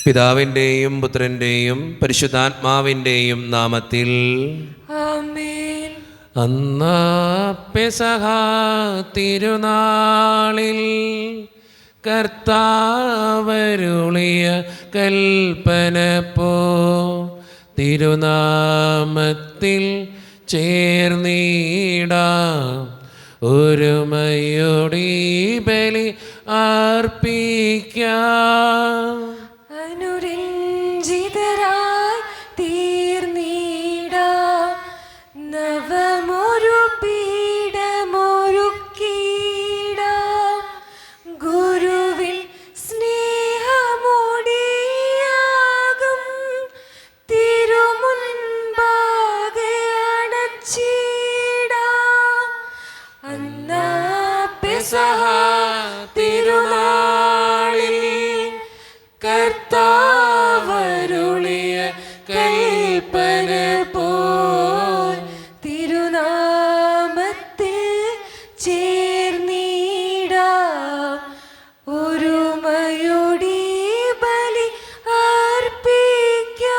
പിതാവിൻ്റെയും പുത്രൻ്റെയും പരിശുദ്ധാത്മാവിൻ്റെയും നാമത്തിൽ ആമേൻ. അന്നാ പെസഹ തിരുനാളിൽ കർത്താവരുളിയ കൽപ്പന പോ തിരുനാമത്തിൽ ചേർന്നിടാം ഒരുമയോടി ബലി അർപ്പിക്കാം. അനുരഞ്ജിതരായി തീർന്നിടാം നവമൊരു പീഠമൊരുക്കിടാം ഗുരുവിൽ സ്നേഹമോടിയാകും തിരുമുൻപാകെ അണച്ചിടാം. അന്നാ പെസഹ തിരുനാളിൽ കർത്താവരുളിയ കൽപ്പന പോൽ തിരുനാമത്തിൽ ചേർന്നിടാം ഒരുമയോടി ബലി അർപ്പിക്കാം.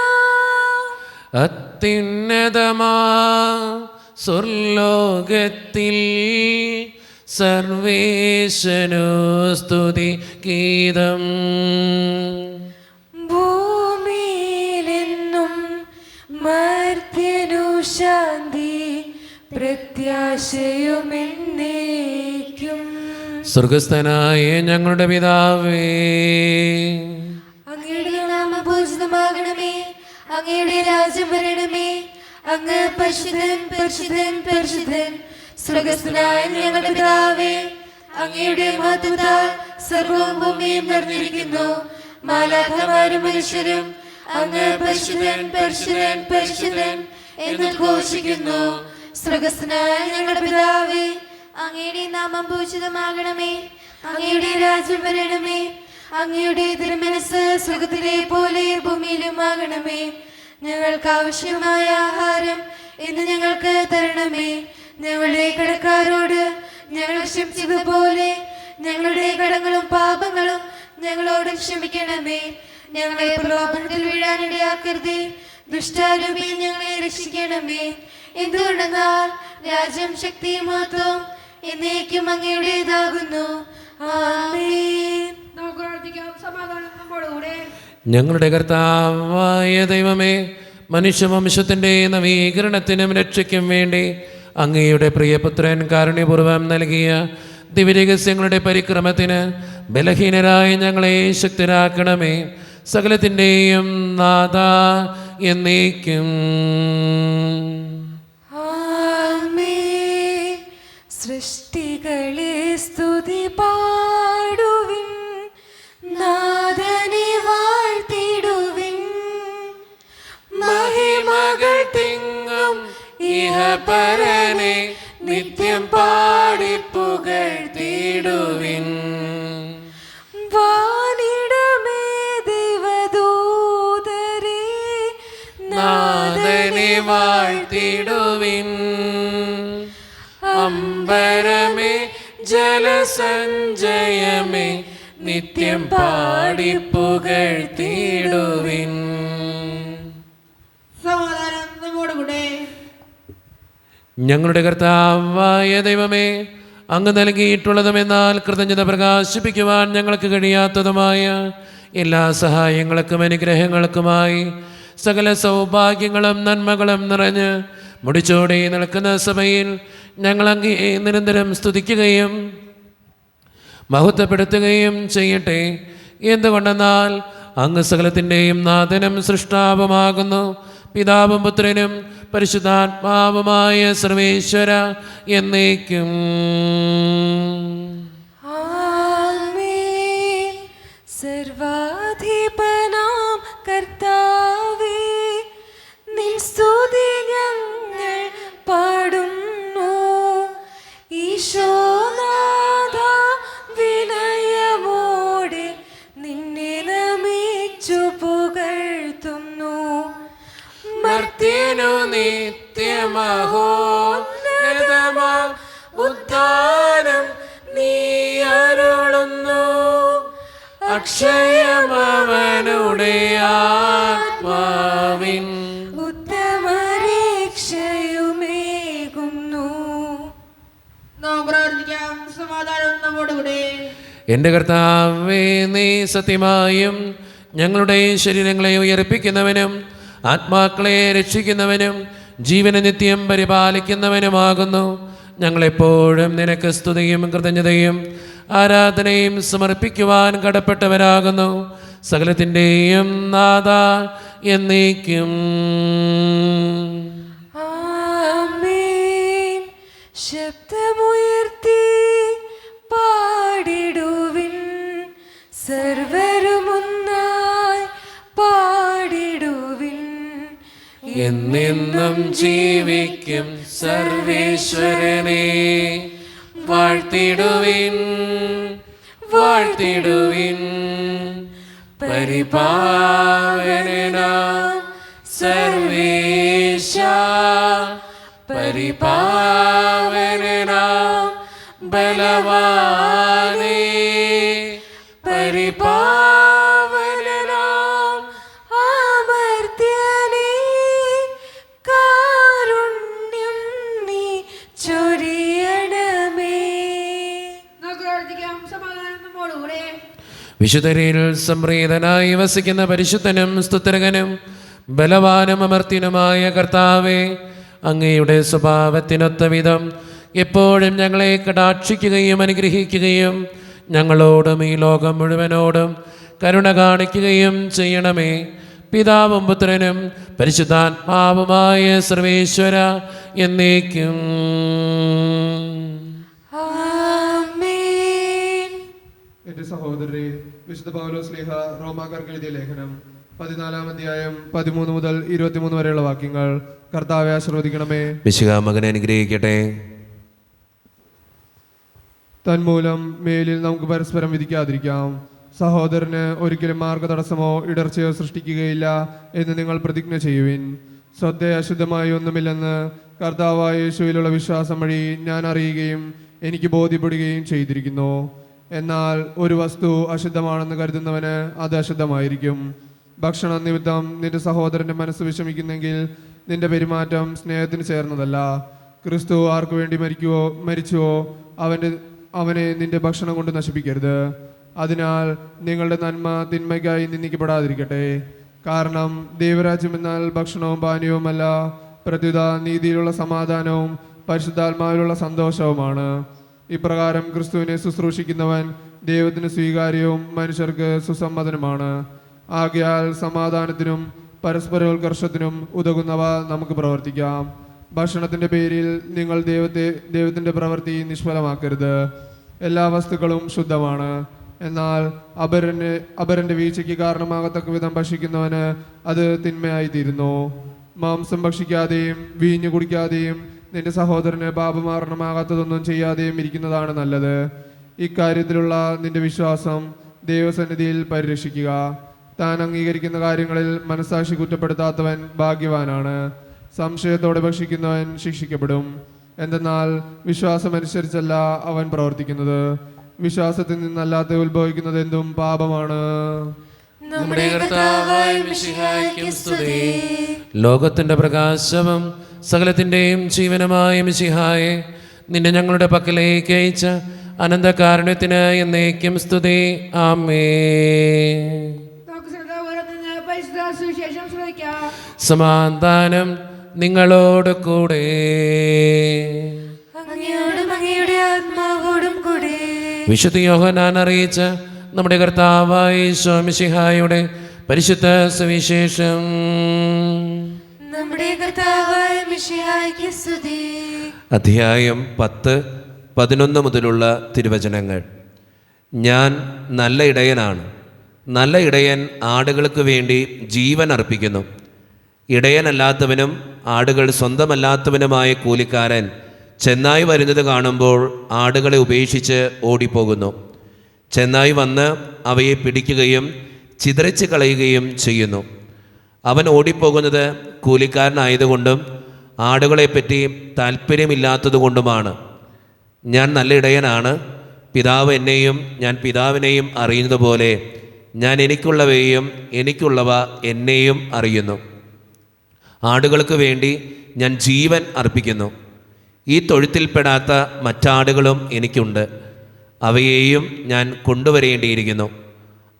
അത്യുന്നതമാ സ്വർലോകത്തിൽ സർവേശനു സ്തുതി ഗീതം. ഭൂമിയിലെന്നും മർത്യനു ശാന്തി പ്രത്യാശയുമെന്നേക്കും. സ്വർഗസ്ഥനായ ഞങ്ങളുടെ പിതാവേ, അങ്ങയുടെ നാമം പൂജിതമാകണമേ, അങ്ങയുടെ രാജ്യം വരണമേ, അങ്ങ് പരിശുദ്ധൻ പരിശുദ്ധൻ പരിശുദ്ധൻ. സ്വർഗസ്ഥനായ ഞങ്ങളുടെ പിതാവേ, അങ്ങയുടെ മഹത്വത്താൽ സർവ്വവും ഭൂമിയും നിറഞ്ഞിരിക്കുന്നു. മാലാഖമാരും മനുഷ്യരും അങ്ങ് പരിശുദ്ധൻ പരിശുദ്ധൻ പരിശുദ്ധൻ എന്ന് ഘോഷിക്കുന്നു. സ്വർഗസ്ഥനായ ഞങ്ങളുടെ പിതാവേ, അങ്ങയുടെ നാമം പൂജിതമാകണമേ, അങ്ങയുടെ രാജ്യം വരണമേ, അങ്ങയുടെ തിരുമനസ്സ് സ്വർഗത്തിലെ പോലെ ഭൂമിയിലും ആകണമേ. ഞങ്ങൾക്ക് ആവശ്യമായ ആഹാരം ഇന്ന് ഞങ്ങൾക്ക് തരണമേ. ഞങ്ങളുടെ കടക്കാരോട് ഞങ്ങൾ ക്ഷമിച്ചതുപോലെ ഞങ്ങളുടെ കടങ്ങളും പാപങ്ങളും ഞങ്ങളോട് ക്ഷമിക്കണമേ. ഞങ്ങളെ പ്രലോഭനത്തിൽ വീഴാനിടയാക്കരുതേ, ദുഷ്ടാരൂപിയിൽ ഞങ്ങളെ രക്ഷിക്കണമേ. എന്തുകൊണ്ടെന്നാൽ രാജ്യം ശക്തിയും മഹത്വവും എന്നേക്കും അങ്ങയുടേതാകുന്നു. ആമേൻ. നമുക്ക് പ്രാർത്ഥിക്കാം. സമാധാനം നമ്മോടുകൂടെ. ഞങ്ങളുടെ കർത്താവായ ദൈവമേ, മനുഷ്യവംശത്തിൻ്റെ നവീകരണത്തിനും രക്ഷയ്ക്കും വേണ്ടി അങ്ങയുടെ പ്രിയപുത്രൻ കാരുണ്യപൂർവ്വം നൽകിയ ദിവ്യരഹസ്യങ്ങളുടെ പരിക്രമത്തിന് ബലഹീനരായ ഞങ്ങളെ ശക്തരാക്കണമേ. സകലത്തിൻ്റെയും നാഥ എന്നേക്കും. ആമേൻ. സൃഷ്ടികളെ സ്തുതി പാടുവിൻ, നാഥനെ വാഴ്ത്തിടുവിൻ. മഹിമകൾ തിങ്ങും ഇഹപരനെ നിത്യം പാടി പുകഴ്ത്തിടുവിൻ. വാനിടമേ ദൈവദൂതരേ, നാഥനെ വാഴ്ത്തിടുവിൻ. അമ്പരമേ ജലസഞ്ചയമേ നിത്യം പാടി പുകഴ്ത്തിടുവിൻ. സമാധാനം നമ്മോടുകൂടെ. ഞങ്ങളുടെ കർത്താവായ ദൈവമേ, അങ്ങ് നൽകിയിട്ടുള്ളതുമെന്നാൽ കൃതജ്ഞത പ്രകാശിപ്പിക്കുവാൻ ഞങ്ങൾക്ക് കഴിയാത്തതുമായ എല്ലാ സഹായങ്ങൾക്കും അനുഗ്രഹങ്ങൾക്കുമായി സകല സൗഭാഗ്യങ്ങളും നന്മകളും നിറഞ്ഞ് മുടിച്ചോടെ നിൽക്കുന്ന സഭയിൽ ഞങ്ങൾ അങ്ങേ നിരന്തരം സ്തുതിക്കുകയും മഹത്വപ്പെടുത്തുകയും ചെയ്യട്ടെ. എന്തുകൊണ്ടെന്നാൽ അങ്ങ് സകലത്തിൻ്റെയും നാഥനും സൃഷ്ടാവുമാകുന്നു. പിതാവും പുത്രനും പരിശുദ്ധാത്മാവുമായ സർവേശ്വര എന്നേക്കും. ആമേൻ. സർവാധിപനാം കർത്താവേ, നിൻ സ്തുതി ഞങ്ങൾ പാടുന്നു. ഈശോനാഥ, വിനയമോടെ നിന്നെ നമിച്ചു പുകഴ്ത്തുന്നു. മർത്യനു നിത്യമഹോന്നതമാം ഉദ്ധാനം നീ അരുളുന്നു. അക്ഷയമാ അവനുടെ ആത്മാവിൻ ഉത്തമരക്ഷയുമേകുന്നു. നാം പ്രാർത്ഥിക്കാം. സമാധാനം നമ്മോടുകൂടെ. എൻ്റെ കർത്താവേ, നീ സത്യമായും ഞങ്ങളുടെ ശരീരങ്ങളെ ഉയർപ്പിക്കുന്നവനും ആത്മാക്കളെ രക്ഷിക്കുന്നവനും ജീവനെ നിത്യം പരിപാലിക്കുന്നവനുമാകുന്നു. ഞങ്ങളെപ്പോഴും നിനക്ക് സ്തുതിയും കൃതജ്ഞതയും ആരാധനയും സമർപ്പിക്കുവാൻ കടപ്പെട്ടവരാകുന്നു. സകലത്തിൻ്റെയും നാഥ എന്നേക്കും. ആമേൻ. ശബ്ദമുയർത്തി പാടിടുവിൻ, സർവരുമൊന്നായി പാടിടുവിൻ. എന്നെന്നും ജീവിക്കും സർവേശ്വരനെ വാഴ്ത്തിടുവിൻ, വാഴ്ത്തിടുവിൻ. പരിപാവനനാം സർവേശ, പരിപാവനനാം ബലവാനേ, പരിപാവനനാം അമർത്യനേ, കാരുണ്യം നീ ചൊരിയണമേ. നമുക്ക് പ്രാർത്ഥിക്കാം. സമാധാനം നമ്മോടുകൂടെ. വിശുദ്ധരിൽ സംപ്രീതനായി വസിക്കുന്ന പരിശുദ്ധനും സ്തുത്യർഹനും ബലവാനും അമർത്യനുമായ കർത്താവേ, അങ്ങയുടെ സ്വഭാവത്തിനൊത്ത വിധം എപ്പോഴും ഞങ്ങളെ കടാക്ഷിക്കുകയും അനുഗ്രഹിക്കുകയും ഞങ്ങളോടും ഈ ലോകം മുഴുവനോടും കരുണ കാണിക്കുകയും ചെയ്യണമേ. പിതാവും പുത്രനും പരിശുദ്ധാത്മാവുമായ സർവേശ്വര എന്നേക്കും. ആമേൻ. എന്റെ സഹോദരരെ, വിശുദ്ധ പൗലോസ് ശ്ലീഹ റോമാക്കാർക്ക് എഴുതിയ ലേഖനം 14-ാം അധ്യായം 13 മുതൽ 23 വരെയുള്ള വാക്യങ്ങൾ കർത്താവെ ആശീർവദിക്കണമേ. മിശിഹാ മകനെ അനുഗ്രഹിക്കട്ടെ. തന്മൂലം മേലിൽ നമുക്ക് പരസ്പരം വിധിക്കാതിരിക്കാം. സഹോദരന് ഒരിക്കലും മാർഗതടസ്സമോ ഇടർച്ചയോ സൃഷ്ടിക്കുകയില്ല എന്ന് നിങ്ങൾ പ്രതിജ്ഞ ചെയ്യുവിൻ. ശ്രദ്ധ അശുദ്ധമായി ഒന്നുമില്ലെന്ന് കർത്താവായ യേശുവിലുള്ള വിശ്വാസം വഴി ഞാൻ അറിയുകയും എനിക്ക് ബോധ്യപ്പെടുകയും ചെയ്തിരിക്കുന്നു. എന്നാൽ ഒരു വസ്തു അശുദ്ധമാണെന്ന് കരുതുന്നവന് അത് അശുദ്ധമായിരിക്കും. ഭക്ഷണ നിമിത്തം നിന്റെ സഹോദരന്റെ മനസ്സ് വിഷമിക്കുന്നെങ്കിൽ നിന്റെ പെരുമാറ്റം സ്നേഹത്തിന് ചേർന്നതല്ല. ക്രിസ്തു ആർക്കു വേണ്ടി മരിച്ചുവോ അവനെ നിന്റെ ഭക്ഷണം കൊണ്ട് നശിപ്പിക്കരുത്. അതിനാൽ നിങ്ങളുടെ നന്മ തിന്മയ്ക്കായി നിന്ദിക്കപ്പെടാതിരിക്കട്ടെ. കാരണം ദൈവരാജ്യം എന്നാൽ ഭക്ഷണവും പാനീയവുമല്ല, പ്രത്യുത നീതിയിലുള്ള സമാധാനവും പരിശുദ്ധാത്മാവിലുള്ള സന്തോഷവുമാണ്. ഇപ്രകാരം ക്രിസ്തുവിനെ ശുശ്രൂഷിക്കുന്നവൻ ദൈവത്തിന് സ്വീകാര്യവും മനുഷ്യർക്ക് സുസമ്മതനുമാണ്. ആകയാൽ സമാധാനത്തിനും പരസ്പരോത്കർഷത്തിനും ഉതകുന്നവ നമുക്ക് പ്രവർത്തിക്കാം. ഭക്ഷണത്തിന്റെ പേരിൽ നിങ്ങൾ ദൈവത്തിന്റെ പ്രവൃത്തി നിഷ്ഫലമാക്കരുത്. എല്ലാ വസ്തുക്കളും ശുദ്ധമാണ്. എന്നാൽ അപരന്റെ വീഴ്ചയ്ക്ക് കാരണമാകത്തക്ക വിധം ഭക്ഷിക്കുന്നവന് അത് തിന്മയായിത്തീരുന്നു. മാംസം ഭക്ഷിക്കാതെയും വീഞ്ഞു കുടിക്കാതെയും നിന്റെ സഹോദരന് പാപമാരണമാകാത്തതൊന്നും ചെയ്യാതെയും ഇരിക്കുന്നതാണ് നല്ലത്. ഇക്കാര്യത്തിലുള്ള നിന്റെ വിശ്വാസം ദൈവസന്നിധിയിൽ പരിരക്ഷിക്കുക. താൻ അംഗീകരിക്കുന്ന കാര്യങ്ങളിൽ മനസ്സാക്ഷി കുറ്റപ്പെടുത്താത്തവൻ ഭാഗ്യവാനാണ്. സംശയത്തോടെ ഭക്ഷിക്കുന്നവൻ ശിക്ഷിക്കപ്പെടും. എന്തെന്നാൽ വിശ്വാസമനുസരിച്ചല്ല അവൻ പ്രവർത്തിക്കുന്നത്. വിശ്വാസത്തിൽ നിന്നല്ലാതെ ഉത്ഭവിക്കുന്നത് എന്തും പാപമാണ്. നമ്മുടെ കർത്താവായ മിശിഹായ്ക്കും സ്തുതി. ലോകത്തിന്റെ പ്രകാശവും സകലത്തിന്റെയും ജീവനുമായ മിശിഹായെ, നിന്നെ ഞങ്ങളുടെ പക്കലേക്ക് അയച്ച അനന്തകാരുണ്യത്തിന് എന്നേക്കും സ്തുതി. ആമേൻ. നമുക്ക് ശ്രദ്ധാപൂർവ്വം നിന്ന് പരിശുദ്ധ സുവിശേഷം ശ്രവിക്കാം. സമാധാനം നിങ്ങളോട് കൂടെ. അങ്ങയോടും അങ്ങയുടെ ആത്മാവോടും കൂടെ. വിശുദ്ധ യോഹന്നാൻ അറിയിച്ച നമ്മുടെ കർത്താവായ ഈശോ മിശിഹായുടെ പരിശുദ്ധ സുവിശേഷം. നമ്മുടെ കർത്താവായ മിശിഹായ്ക്ക് സ്തുതി. അധ്യായം 10-11 മുതലുള്ള തിരുവചനങ്ങൾ. ഞാൻ നല്ല ഇടയനാണ്. നല്ല ഇടയൻ ആടുകൾക്ക് വേണ്ടി ജീവൻ അർപ്പിക്കുന്നു. ഇടയനല്ലാത്തവനും ആടുകൾ സ്വന്തമല്ലാത്തവനുമായ കൂലിക്കാരൻ ചെന്നായി വരുന്നത് കാണുമ്പോൾ ആടുകളെ ഉപേക്ഷിച്ച് ഓടിപ്പോകുന്നു. ചെന്നായി വന്ന് അവയെ പിടിക്കുകയും ചിതറിച്ച് കളയുകയും ചെയ്യുന്നു. അവൻ ഓടിപ്പോകുന്നത് കൂലിക്കാരനായതുകൊണ്ടും ആടുകളെപ്പറ്റി താല്പര്യമില്ലാത്തതുകൊണ്ടുമാണ്. ഞാൻ നല്ല ഇടയനാണ്. പിതാവ് എന്നെയും ഞാൻ പിതാവിനെയും അറിയുന്നതുപോലെ ഞാൻ എനിക്കുള്ളവയെയും എനിക്കുള്ളവ എന്നെയും അറിയുന്നു. ആടുകൾക്ക് വേണ്ടി ഞാൻ ജീവൻ അർപ്പിക്കുന്നു. ഈ തൊഴുത്തിൽപ്പെടാത്ത മറ്റാടുകളും എനിക്കുണ്ട്. അവയെയും ഞാൻ കൊണ്ടുവരേണ്ടിയിരിക്കുന്നു.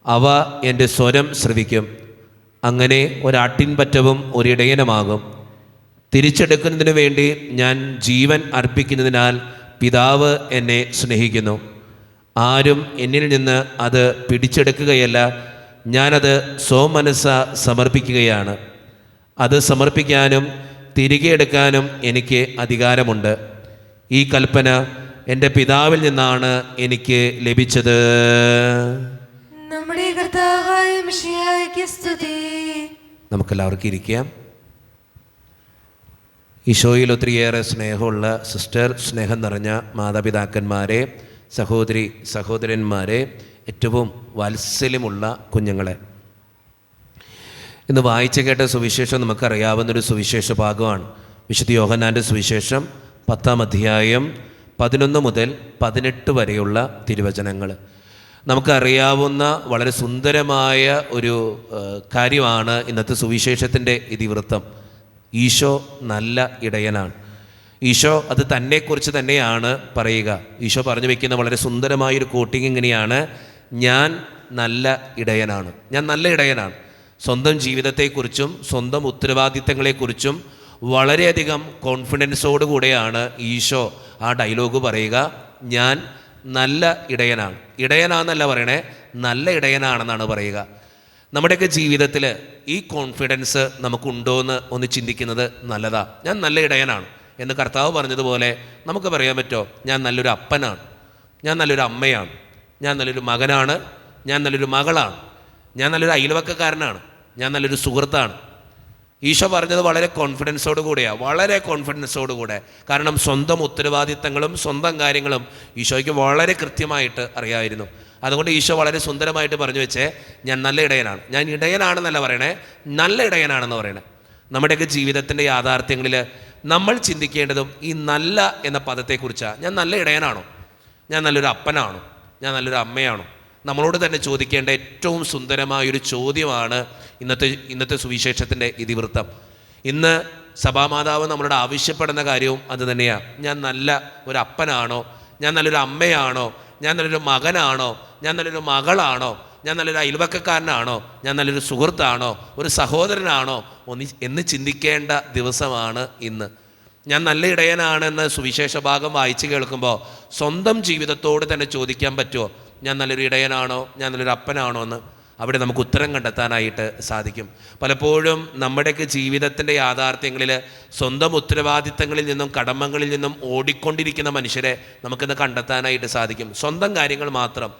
അവ എൻ്റെ സ്വരം ശ്രവിക്കും. അങ്ങനെ ഒരാട്ടിൻപറ്റവും ഒരിടയനുമാകും. തിരിച്ചെടുക്കുന്നതിനു വേണ്ടി ഞാൻ ജീവൻ അർപ്പിക്കുന്നതിനാൽ പിതാവ് എന്നെ സ്നേഹിക്കുന്നു. ആരും എന്നിൽ നിന്ന് അത് പിടിച്ചെടുക്കുകയല്ല, ഞാനത് സ്വമനസ്സ സമർപ്പിക്കുകയാണ്. അത് സമർപ്പിക്കാനും തിരികെ എടുക്കാനും എനിക്ക് അധികാരമുണ്ട്. ഈ കൽപ്പന എൻ്റെ പിതാവിൽ നിന്നാണ് എനിക്ക് ലഭിച്ചത്. നമ്മുടെ കർത്താവായ മിശിഹായ്ക്ക് സ്തുതി. നമുക്കെല്ലാവർക്കും ഇരിക്കാം. ഈശോയിൽ ഒത്തിരിയേറെ സ്നേഹമുള്ള സിസ്റ്റർ, സ്നേഹം നിറഞ്ഞ മാതാപിതാക്കന്മാരെ, സഹോദരി സഹോദരന്മാരെ, ഏറ്റവും വാത്സല്യമുള്ള കുഞ്ഞുങ്ങളെ, ഇന്ന് വായിച്ചു കേട്ട സുവിശേഷം നമുക്കറിയാവുന്നൊരു സുവിശേഷ ഭാഗമാണ്. വിശുദ്ധ യോഹന്നാൻ്റെ സുവിശേഷം 10-ാം അധ്യായം 11 മുതൽ 18 വരെയുള്ള തിരുവചനങ്ങൾ. നമുക്കറിയാവുന്ന വളരെ സുന്ദരമായ ഒരു കാര്യമാണ് ഇന്നത്തെ സുവിശേഷത്തിൻ്റെ ഇതിവൃത്തം. ഈശോ നല്ല ഇടയനാണ്. ഈശോ അത് തന്നെക്കുറിച്ച് തന്നെയാണ് പറയുക. ഈശോ പറഞ്ഞു വയ്ക്കുന്ന വളരെ സുന്ദരമായൊരു കോട്ടിങ് ഇങ്ങനെയാണ്: ഞാൻ നല്ല ഇടയനാണ്. ഞാൻ നല്ല ഇടയനാണ്. സ്വന്തം ജീവിതത്തെക്കുറിച്ചും സ്വന്തം ഉത്തരവാദിത്തങ്ങളെക്കുറിച്ചും വളരെയധികം കോൺഫിഡൻസോടുകൂടെയാണ് ഈശോ ആ ഡയലോഗ് പറയുക. ഞാൻ നല്ല ഇടയനാണ്. ഇടയനാണെന്നല്ല പറയണേ, നല്ല ഇടയനാണെന്നാണ് പറയുക. നമ്മുടെയൊക്കെ ജീവിതത്തിൽ ഈ കോൺഫിഡൻസ് നമുക്കുണ്ടോയെന്ന് ഒന്ന് ചിന്തിക്കുന്നത് നല്ലതാണ്. ഞാൻ നല്ല ഇടയനാണ് എന്ന് കർത്താവ് പറഞ്ഞതുപോലെ നമുക്ക് പറയാൻ പറ്റുമോ? ഞാൻ നല്ലൊരു അപ്പനാണ്, ഞാൻ നല്ലൊരു അമ്മയാണ്, ഞാൻ നല്ലൊരു മകനാണ്, ഞാൻ നല്ലൊരു മകളാണ്, ഞാൻ നല്ലൊരു അയൽവക്കക്കാരനാണ്, ഞാൻ നല്ലൊരു സുഹൃത്താണ്. ഈശോ പറഞ്ഞത് വളരെ കോൺഫിഡൻസോട് കൂടെയാണ്, വളരെ കോൺഫിഡൻസോട് കൂടെ. കാരണം സ്വന്തം ഉത്തരവാദിത്തങ്ങളും സ്വന്തം കാര്യങ്ങളും ഈശോയ്ക്ക് വളരെ കൃത്യമായിട്ട് അറിയാമായിരുന്നു. അതുകൊണ്ട് ഈശോ വളരെ സുന്ദരമായിട്ട് പറഞ്ഞു വെച്ചേ, ഞാൻ നല്ല ഇടയനാണ്. ഞാൻ ഇടയനാണെന്നല്ല പറയണേ, നല്ല ഇടയനാണെന്ന് പറയണേ. നമ്മുടെയൊക്കെ ജീവിതത്തിൻ്റെ യാഥാർത്ഥ്യങ്ങളിൽ നമ്മൾ ചിന്തിക്കേണ്ടതും ഈ നല്ല എന്ന പദത്തെക്കുറിച്ചാണ്. ഞാൻ നല്ല ഇടയനാണോ? ഞാൻ നല്ലൊരു അപ്പനാണോ? ഞാൻ നല്ലൊരു അമ്മയാണോ? നമ്മളോട് തന്നെ ചോദിക്കേണ്ട ഏറ്റവും സുന്ദരമായൊരു ചോദ്യമാണ് ഇന്നത്തെ സുവിശേഷത്തിൻ്റെ ഇതിവൃത്തം. ഇന്ന് സഭാമാതാവ് നമ്മളോട് ആവശ്യപ്പെടുന്ന കാര്യവും അത് തന്നെയാണ്. ഞാൻ നല്ല ഒരു അപ്പനാണോ? ഞാൻ നല്ലൊരു അമ്മയാണോ? ഞാൻ നല്ലൊരു മകനാണോ? ഞാൻ നല്ലൊരു മകളാണോ? ഞാൻ നല്ലൊരു അയൽവക്കക്കാരനാണോ? ഞാൻ നല്ലൊരു സുഹൃത്താണോ? ഒരു സഹോദരനാണോ എന്ന് ചിന്തിക്കേണ്ട ദിവസമാണ് ഇന്ന്. ഞാൻ നല്ല ഇടയനാണെന്ന് സുവിശേഷ ഭാഗം വായിച്ച് കേൾക്കുമ്പോൾ സ്വന്തം ജീവിതത്തോട് തന്നെ ചോദിക്കാൻ പറ്റുമോ? ഞാൻ നല്ലൊരു ഇടയനാണോ? ഞാൻ നല്ലൊരു അപ്പനാണോ എന്ന് അവിടെ നമുക്ക് ഉത്തരം കണ്ടെത്താനായിട്ട് സാധിക്കും. പലപ്പോഴും നമ്മുടെയൊക്കെ ജീവിതത്തിൻ്റെ യാഥാർത്ഥ്യങ്ങളിൽ സ്വന്തം ഉത്തരവാദിത്തങ്ങളിൽ നിന്നും കടമകളിൽ നിന്നും ഓടിക്കൊണ്ടിരിക്കുന്ന മനുഷ്യരെ നമുക്കിന്ന് കണ്ടെത്താനായിട്ട് സാധിക്കും. സ്വന്തം കാര്യങ്ങൾ മാത്രം.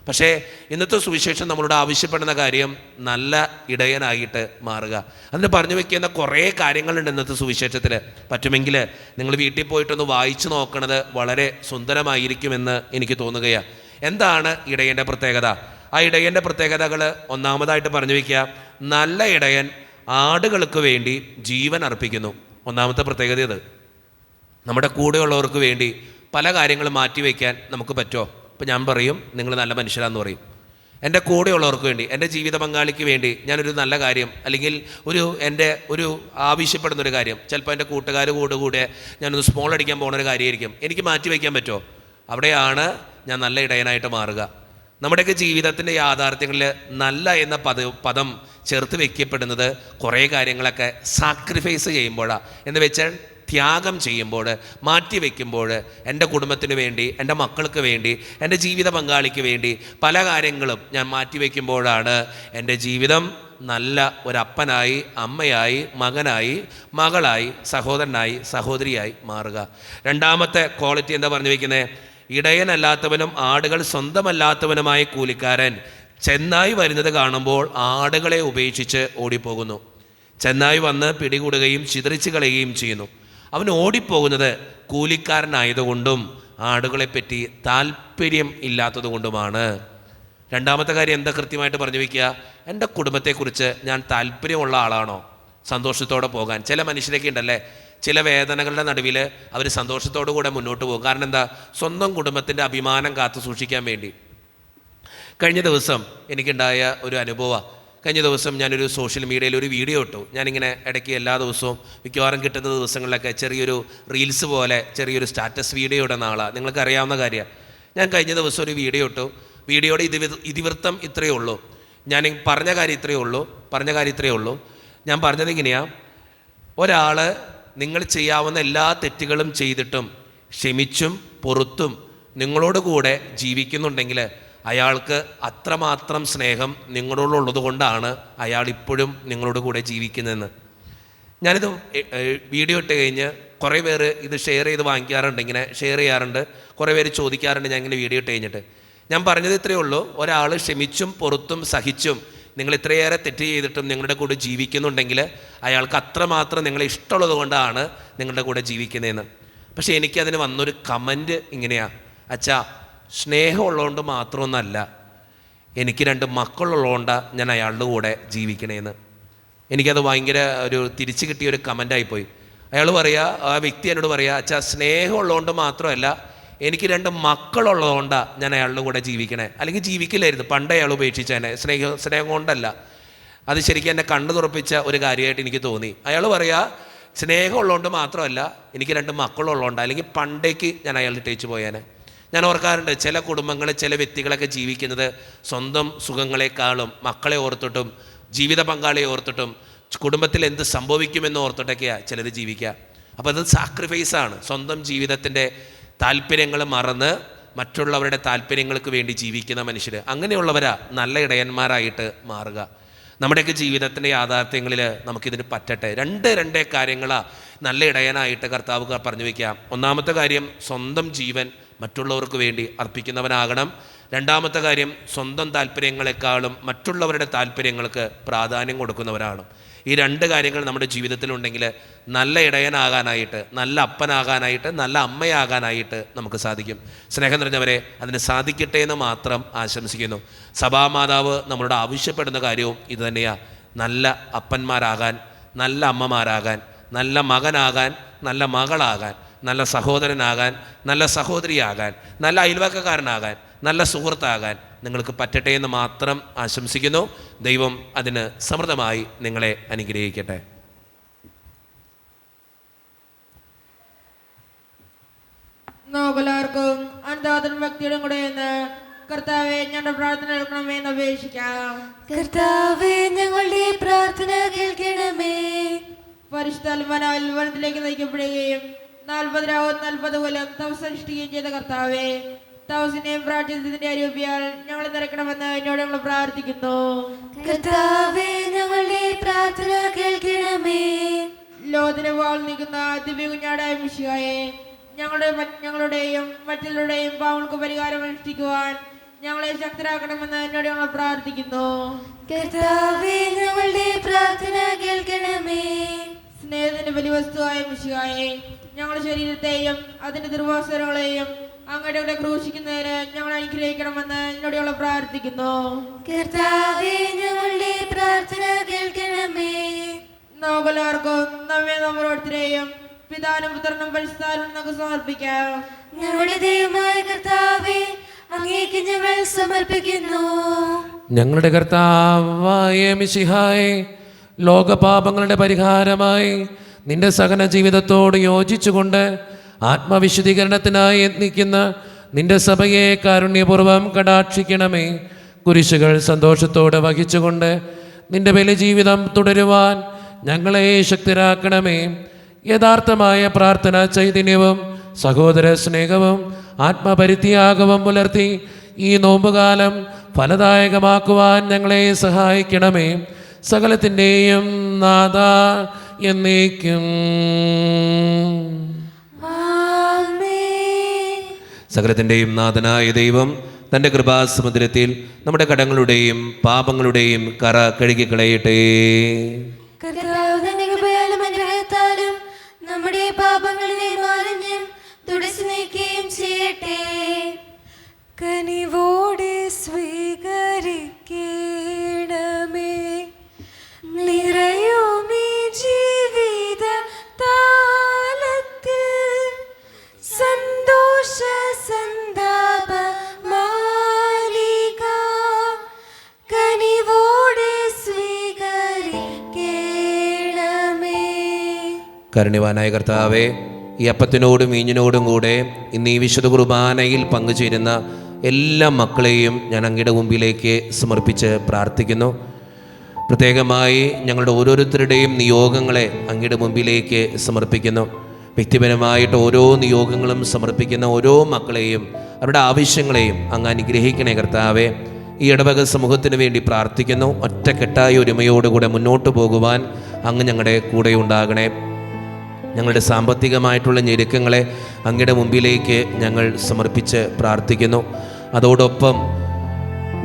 പക്ഷേ ഇന്നത്തെ സുവിശേഷം നമ്മളോട് ആവശ്യപ്പെടുന്ന കാര്യം നല്ല ഇടയനായിട്ട് മാറുക. അതിന് പറഞ്ഞു വയ്ക്കുന്ന കുറേ കാര്യങ്ങളുണ്ട് ഇന്നത്തെ സുവിശേഷത്തിൽ. പറ്റുമെങ്കിൽ നിങ്ങൾ വീട്ടിൽ പോയിട്ടൊന്ന് വായിച്ചു നോക്കണത് വളരെ സുന്ദരമായിരിക്കുമെന്ന് എനിക്ക് തോന്നുകയാണ്. എന്താണ് ഇടയൻ്റെ പ്രത്യേകത? ആ ഇടയൻ്റെ പ്രത്യേകതകൾ ഒന്നാമതായിട്ട് പറഞ്ഞു വയ്ക്കുക: നല്ല ഇടയൻ ആടുകൾക്ക് വേണ്ടി ജീവൻ അർപ്പിക്കുന്നു. ഒന്നാമത്തെ പ്രത്യേകത ഇത്. നമ്മുടെ കൂടെയുള്ളവർക്ക് വേണ്ടി പല കാര്യങ്ങളും മാറ്റിവെക്കാൻ നമുക്ക് പറ്റുമോ? ഇപ്പം ഞാൻ പറയും നിങ്ങൾ നല്ല മനുഷ്യരാന്ന് പറയും. എൻ്റെ കൂടെയുള്ളവർക്ക് വേണ്ടി, എൻ്റെ ജീവിത പങ്കാളിക്ക് വേണ്ടി ഞാനൊരു നല്ല കാര്യം, അല്ലെങ്കിൽ എൻ്റെ ഒരു ആവശ്യപ്പെടുന്നൊരു കാര്യം, ചിലപ്പോൾ എൻ്റെ കൂട്ടുകാർ കൂടെ ഞാനൊന്ന് സ്മോൾ അടിക്കാൻ പോകുന്നൊരു കാര്യമായിരിക്കും, എനിക്ക് മാറ്റി വയ്ക്കാൻ പറ്റുമോ? അവിടെയാണ് ഞാൻ നല്ല ഇടയനായിട്ട് മാറുക. നമ്മുടെയൊക്കെ ജീവിതത്തിൻ്റെ യാഥാർത്ഥ്യങ്ങളിൽ നല്ല എന്ന പദം ചേർത്ത് വയ്ക്കപ്പെടുന്നത് കുറേ കാര്യങ്ങളൊക്കെ സാക്രിഫൈസ് ചെയ്യുമ്പോഴാണ്. എന്ന് വെച്ചാൽ ത്യാഗം ചെയ്യുമ്പോൾ, മാറ്റി വയ്ക്കുമ്പോൾ, എൻ്റെ കുടുംബത്തിന് വേണ്ടി, എൻ്റെ മക്കൾക്ക് വേണ്ടി, എൻ്റെ ജീവിത പങ്കാളിക്ക് വേണ്ടി പല കാര്യങ്ങളും ഞാൻ മാറ്റി വയ്ക്കുമ്പോഴാണ് എൻ്റെ ജീവിതം നല്ല ഒരപ്പനായി, അമ്മയായി, മകനായി, മകളായി, സഹോദരനായി, സഹോദരിയായി മാറുക. രണ്ടാമത്തെ ക്വാളിറ്റി എന്താ പറഞ്ഞു വയ്ക്കുന്നത്? ഇടയനല്ലാത്തവനും ആടുകൾ സ്വന്തമല്ലാത്തവനുമായ കൂലിക്കാരൻ ചെന്നായി വരുന്നത് കാണുമ്പോൾ ആടുകളെ ഉപേക്ഷിച്ച് ഓടിപ്പോകുന്നു. ചെന്നായി വന്ന് പിടികൂടുകയും ചിതറിച്ച് കളയുകയും ചെയ്യുന്നു. അവൻ ഓടിപ്പോകുന്നത് കൂലിക്കാരനായതുകൊണ്ടും ആടുകളെപ്പറ്റി താല്പര്യം ഇല്ലാത്തതുകൊണ്ടുമാണ്. രണ്ടാമത്തെ കാര്യം എന്താ കൃത്യമായിട്ട് പറഞ്ഞു വയ്ക്കുക? എൻ്റെ കുടുംബത്തെക്കുറിച്ച് ഞാൻ താല്പര്യമുള്ള ആളാണോ? സന്തോഷത്തോടെ പോകാൻ. ചില മനുഷ്യരൊക്കെ ഉണ്ടല്ലേ, ചില വേദനകളുടെ നടുവിൽ അവർ സന്തോഷത്തോടു കൂടെ മുന്നോട്ട് പോകും. കാരണം എന്താ? സ്വന്തം കുടുംബത്തിൻ്റെ അഭിമാനം കാത്തു സൂക്ഷിക്കാൻ വേണ്ടി. കഴിഞ്ഞ ദിവസം എനിക്കുണ്ടായ ഒരു അനുഭവമാണ്. കഴിഞ്ഞ ദിവസം ഞാനൊരു സോഷ്യൽ മീഡിയയിൽ ഒരു വീഡിയോ ഇട്ടു. ഞാനിങ്ങനെ ഇടയ്ക്ക് എല്ലാ ദിവസവും മിക്കവാറും കിട്ടുന്ന ദിവസങ്ങളിലൊക്കെ ചെറിയൊരു റീൽസ് പോലെ ചെറിയൊരു സ്റ്റാറ്റസ് വീഡിയോ ഇടുന്ന ആളാണ്. നിങ്ങൾക്ക് അറിയാവുന്ന കാര്യമാണ്. ഞാൻ കഴിഞ്ഞ ദിവസം ഒരു വീഡിയോ ഇട്ടു. വീഡിയോയുടെ ഇതിവൃത്തം ഇത്രയേ ഉള്ളൂ. ഞാൻ പറഞ്ഞ കാര്യം ഇത്രയേ ഉള്ളൂ. ഞാൻ പറഞ്ഞത് ഇങ്ങനെയാണ്: ഒരാൾ നിങ്ങൾ ചെയ്യാവുന്ന എല്ലാ തെറ്റുകളും ചെയ്തിട്ടും ക്ഷമിച്ചും പൊറുത്തും നിങ്ങളോട് കൂടെ ജീവിക്കുന്നുണ്ടെങ്കിൽ അയാൾക്ക് അത്രമാത്രം സ്നേഹം നിങ്ങളോടുള്ളത് കൊണ്ടാണ് അയാൾ ഇപ്പോഴും നിങ്ങളോട് കൂടെ ജീവിക്കുന്നതെന്ന്. ഞാനിത് വീഡിയോ ഇട്ട് കഴിഞ്ഞ് കുറേ പേര് ഇത് ഷെയർ ചെയ്ത് വാങ്ങിക്കാറുണ്ട്, ഇങ്ങനെ ഷെയർ ചെയ്യാറുണ്ട്. കുറേ പേര് ചോദിക്കാറുണ്ട് ഞാൻ ഇങ്ങനെ വീഡിയോ ഇട്ട് കഴിഞ്ഞിട്ട്. ഞാൻ പറഞ്ഞത് ഇത്രയേ ഉള്ളൂ: ഒരാൾ ക്ഷമിച്ചും പൊറുത്തും സഹിച്ചും നിങ്ങൾ ഇത്രയേറെ തെറ്റ് ചെയ്തിട്ടും നിങ്ങളുടെ കൂടെ ജീവിക്കുന്നുണ്ടെങ്കിൽ അയാൾക്ക് അത്രമാത്രം നിങ്ങളെ ഇഷ്ടമുള്ളത് കൊണ്ടാണ് നിങ്ങളുടെ കൂടെ ജീവിക്കുന്നതെന്ന്. പക്ഷേ എനിക്കതിന് വന്നൊരു കമൻറ്റ് ഇങ്ങനെയാണ്: അച്ഛാ, സ്നേഹമുള്ളതുകൊണ്ട് മാത്രമൊന്നല്ല, എനിക്ക് 2 മക്കളുള്ളതുകൊണ്ടാണ് ഞാൻ അയാളുടെ കൂടെ ജീവിക്കണേന്ന്. എനിക്കത് ഭയങ്കര ഒരു തിരിച്ചു കിട്ടിയൊരു കമൻ്റായിപ്പോയി. അയാൾ പറയുക, ആ വ്യക്തി എന്നോട് പറയുക, അച്ഛാ, സ്നേഹമുള്ളതുകൊണ്ട് മാത്രമല്ല, എനിക്ക് 2 മക്കളുള്ളതുകൊണ്ടാണ് ഞാൻ അയാളുടെ കൂടെ ജീവിക്കണേ. അല്ലെങ്കിൽ ജീവിക്കില്ലായിരുന്നു, പണ്ടേ അയാൾ ഉപേക്ഷിച്ചേനെ. സ്നേഹം കൊണ്ടല്ല. അത് ശരിക്കും എന്നെ കണ്ണു തുറപ്പിച്ച ഒരു കാര്യമായിട്ട് എനിക്ക് തോന്നി. അയാൾ പറയുക, സ്നേഹമുള്ളതുകൊണ്ട് മാത്രമല്ല, എനിക്ക് 2 മക്കളുള്ളതുകൊണ്ട്, അല്ലെങ്കിൽ പണ്ടേക്ക് ഞാൻ അയാൾ ഇട്ടേച്ച് പോയേനെ. ഞാൻ ഓർക്കാറുണ്ട്, ചില കുടുംബങ്ങൾ, ചില വ്യക്തികളൊക്കെ ജീവിക്കുന്നത് സ്വന്തം സുഖങ്ങളെക്കാളും മക്കളെ ഓർത്തിട്ടും ജീവിത പങ്കാളിയെ ഓർത്തിട്ടും കുടുംബത്തിൽ എന്ത് സംഭവിക്കുമെന്ന് ഓർത്തിട്ടൊക്കെയാണ് ചിലർ ജീവിക്കുക. അപ്പോൾ അത് സാക്രിഫൈസാണ്. സ്വന്തം ജീവിതത്തിൻ്റെ താല്പര്യങ്ങൾ മറന്ന് മറ്റുള്ളവരുടെ താല്പര്യങ്ങൾക്ക് വേണ്ടി ജീവിക്കുന്ന മനുഷ്യർ, അങ്ങനെയുള്ളവരാ നല്ല ഇടയന്മാരായിട്ട് മാറുക. നമ്മുടെയൊക്കെ ജീവിതത്തിൻ്റെ യാഥാർത്ഥ്യങ്ങളിൽ നമുക്കിതിന് പറ്റട്ടെ. രണ്ട് കാര്യങ്ങളാണ് നല്ല ഇടയനായിട്ട് കർത്താവ് പറഞ്ഞു വയ്ക്കാം. ഒന്നാമത്തെ കാര്യം, സ്വന്തം ജീവൻ മറ്റുള്ളവർക്ക് വേണ്ടി അർപ്പിക്കുന്നവനാകണം. രണ്ടാമത്തെ കാര്യം, സ്വന്തം താല്പര്യങ്ങളെക്കാളും മറ്റുള്ളവരുടെ താല്പര്യങ്ങൾക്ക് പ്രാധാന്യം കൊടുക്കുന്നവരാണ്. ഈ 2 കാര്യങ്ങൾ നമ്മുടെ ജീവിതത്തിലുണ്ടെങ്കിൽ നല്ല ഇടയനാകാനായിട്ട്, നല്ല അപ്പനാകാനായിട്ട്, നല്ല അമ്മയാകാനായിട്ട് നമുക്ക് സാധിക്കും. സ്നേഹം നിറഞ്ഞവരെ, അതിന് സാധിക്കട്ടെ എന്ന് മാത്രം ആശംസിക്കുന്നു. സഭാമാതാവ് നമ്മളോട് ആവശ്യപ്പെടുന്ന കാര്യവും ഇതുതന്നെയാണ്: നല്ല അപ്പന്മാരാകാൻ, നല്ല അമ്മമാരാകാൻ, നല്ല മകനാകാൻ, നല്ല മകളാകാൻ, നല്ല സഹോദരനാകാൻ, നല്ല സഹോദരിയാകാൻ, നല്ല അയൽവക്കക്കാരനാകാൻ, നല്ല സുഹൃത്താകാൻ നിങ്ങൾക്ക് പറ്റട്ടെ എന്ന് മാത്രം ആശംസിക്കുന്നു. ദൈവം അതിന് സമൃദ്ധമായി നിങ്ങളെ അനുഗ്രഹിക്കട്ടെ. നമുക്കെല്ലാവർക്കും അന്താതൻ ഭക്തിയുടെ കൂടെ എന്ന് കർത്താവെ ഞങ്ങളുടെ പ്രാർത്ഥന കേൾക്കണമേ എന്ന് അപേക്ഷിക്കാം. കർത്താവേ, ഞങ്ങളുടെ പ്രാർത്ഥന കേൾക്കണമേ. പരിശുദ്ധാത്മാവിനാൽ വനത്തിലേക്ക് നയിക്കപ്പെടുകയും 40 രാവും 40 കൊല്ലം തപസ് അനുഷ്ഠിക്കുകയും ചെയ്ത കർത്താവെ, തപസ്സിനെയും പ്രാർത്ഥിച്ചതിന്റെ അരൂപിയാൽ ഞങ്ങളെ നിറയ്ക്കണമെന്ന് എന്നോട് ഞങ്ങൾ പ്രാർത്ഥിക്കുന്നു. കർത്താവേ, ഞങ്ങളുടെ പ്രാർത്ഥന കേൾക്കണമേ. ലോകത്തിന് വാൾ നീക്കുന്ന ദിവ്യ കുഞ്ഞാടായ മിശിഹായെ, ഞങ്ങളുടെയും മറ്റുള്ളവരുടെയും പാവങ്ങൾക്ക് പരിഹാരം അനുഷ്ഠിക്കുവാൻ ഞങ്ങളെ ശക്തരാക്കണമെന്ന് എന്നോട് ഞങ്ങൾ പ്രാർത്ഥിക്കുന്നു. കർത്താവേ, ഞങ്ങളുടെ പ്രാർത്ഥന കേൾക്കണമേ. സ്നേഹത്തിന്റെ ബലിവസ്തുവായ മിശിഹായെ, ഞങ്ങളുടെ ശരീരത്തെയും അതിന്റെ ദുർവാസനകളെയും അങ്ങയുടെ ക്രൂശിക്കുന്നതിന് ഞങ്ങൾ അനുഗ്രഹിക്കണമെന്ന് എന്നോട് ഞങ്ങൾ പ്രാർത്ഥിക്കുന്നു. കർത്താവേ, ഞങ്ങളുടെ പ്രാർത്ഥന കേൾക്കണമേ. നമുക്കെല്ലാവർക്കും നമ്മളോരുത്തരെയും പിതാനും പുത്രനും പരിശുദ്ധാത്മാവിനും നമുക്ക് സമർപ്പിക്കാം. ഞങ്ങളുടെ ദൈവമായ കർത്താവേ, അങ്ങേക്ക് ഞങ്ങൾ സമർപ്പിക്കുന്നു. ഞങ്ങളുടെ കർത്താവായ മിശിഹായെ, ലോകപാപങ്ങളുടെ പരിഹാരമായി നിന്റെ സഹന ജീവിതത്തോട് യോജിച്ചുകൊണ്ട് ആത്മവിശുദ്ധീകരണത്തിനായി യത്നിക്കുന്ന നിന്റെ സഭയെ കാരുണ്യപൂർവ്വം കടാക്ഷിക്കണമേ. കുരിശുകൾ സന്തോഷത്തോടെ വഹിച്ചുകൊണ്ട് നിന്റെ ബലിജീവിതം തുടരുവാൻ ഞങ്ങളെ ശക്തരാക്കണമേ. യഥാർത്ഥമായ പ്രാർത്ഥന ചൈതന്യവും സഹോദര സ്നേഹവും ആത്മപരിത്യാഗവും പുലർത്തി ഈ നോമ്പുകാലം ഫലദായകമാക്കുവാൻ ഞങ്ങളെ സഹായിക്കണമേ. സകലത്തിൻ്റെയും നാഥ എന്നേക്കും. സകലത്തിൻ്റെയും നാഥനായ ദൈവം തൻ്റെ കൃപാസമുദ്രത്തിൽ നമ്മുടെ കടങ്ങളുടെയും പാപങ്ങളുടെയും കറ കഴുകിക്കളയട്ടെ. കർത്താവ് തന്റെ കൃപയാലും അനുഗ്രഹത്താലും നമ്മുടെ പാപങ്ങളിലെ മാലിന്യം തുടച്ചു നീക്കുകയും ചെയ്യട്ടെ. കനിവോടെ സ്വീകരിക്കണമേ. നിറയുമീ ജീവിത താലത്തിൽ സന്തോഷ സന്താപ മാലിക കരുണ്യവാനായ കർത്താവേ, ഈ അപ്പത്തിനോടും വീഞ്ഞിനോടും കൂടെ ഇന്ന് ഈ വിശുദ്ധ കുർബാനയിൽ പങ്കുചേരുന്ന എല്ലാ മക്കളെയും ഞാൻ അങ്ങയുടെ മുമ്പിലേക്ക് സമർപ്പിച്ച് പ്രാർത്ഥിക്കുന്നു. പ്രത്യേകമായി ഞങ്ങളുടെ ഓരോരുത്തരുടെയും നിയോഗങ്ങളെ അങ്ങയുടെ മുമ്പിലേക്ക് സമർപ്പിക്കുന്നു. വ്യക്തിപരമായിട്ട് ഓരോ നിയോഗങ്ങളും സമർപ്പിക്കുന്ന ഓരോ മക്കളെയും അവരുടെ ആവശ്യങ്ങളെയും അങ്ങ് അനുഗ്രഹിക്കണേ കർത്താവേ. ഈ ഇടവക സമൂഹത്തിന് വേണ്ടി പ്രാർത്ഥിക്കുന്നു. ഒറ്റക്കെട്ടായ ഒരുമയോടുകൂടെ മുന്നോട്ട് പോകുവാൻ അങ്ങ് ഞങ്ങളുടെ കൂടെ ഉണ്ടാകണേ. ഞങ്ങളുടെ സാമ്പത്തികമായിട്ടുള്ള ഞെരുക്കങ്ങളെ അങ്ങയുടെ മുമ്പിലേക്ക് ഞങ്ങൾ സമർപ്പിച്ച് പ്രാർത്ഥിക്കുന്നു. അതോടൊപ്പം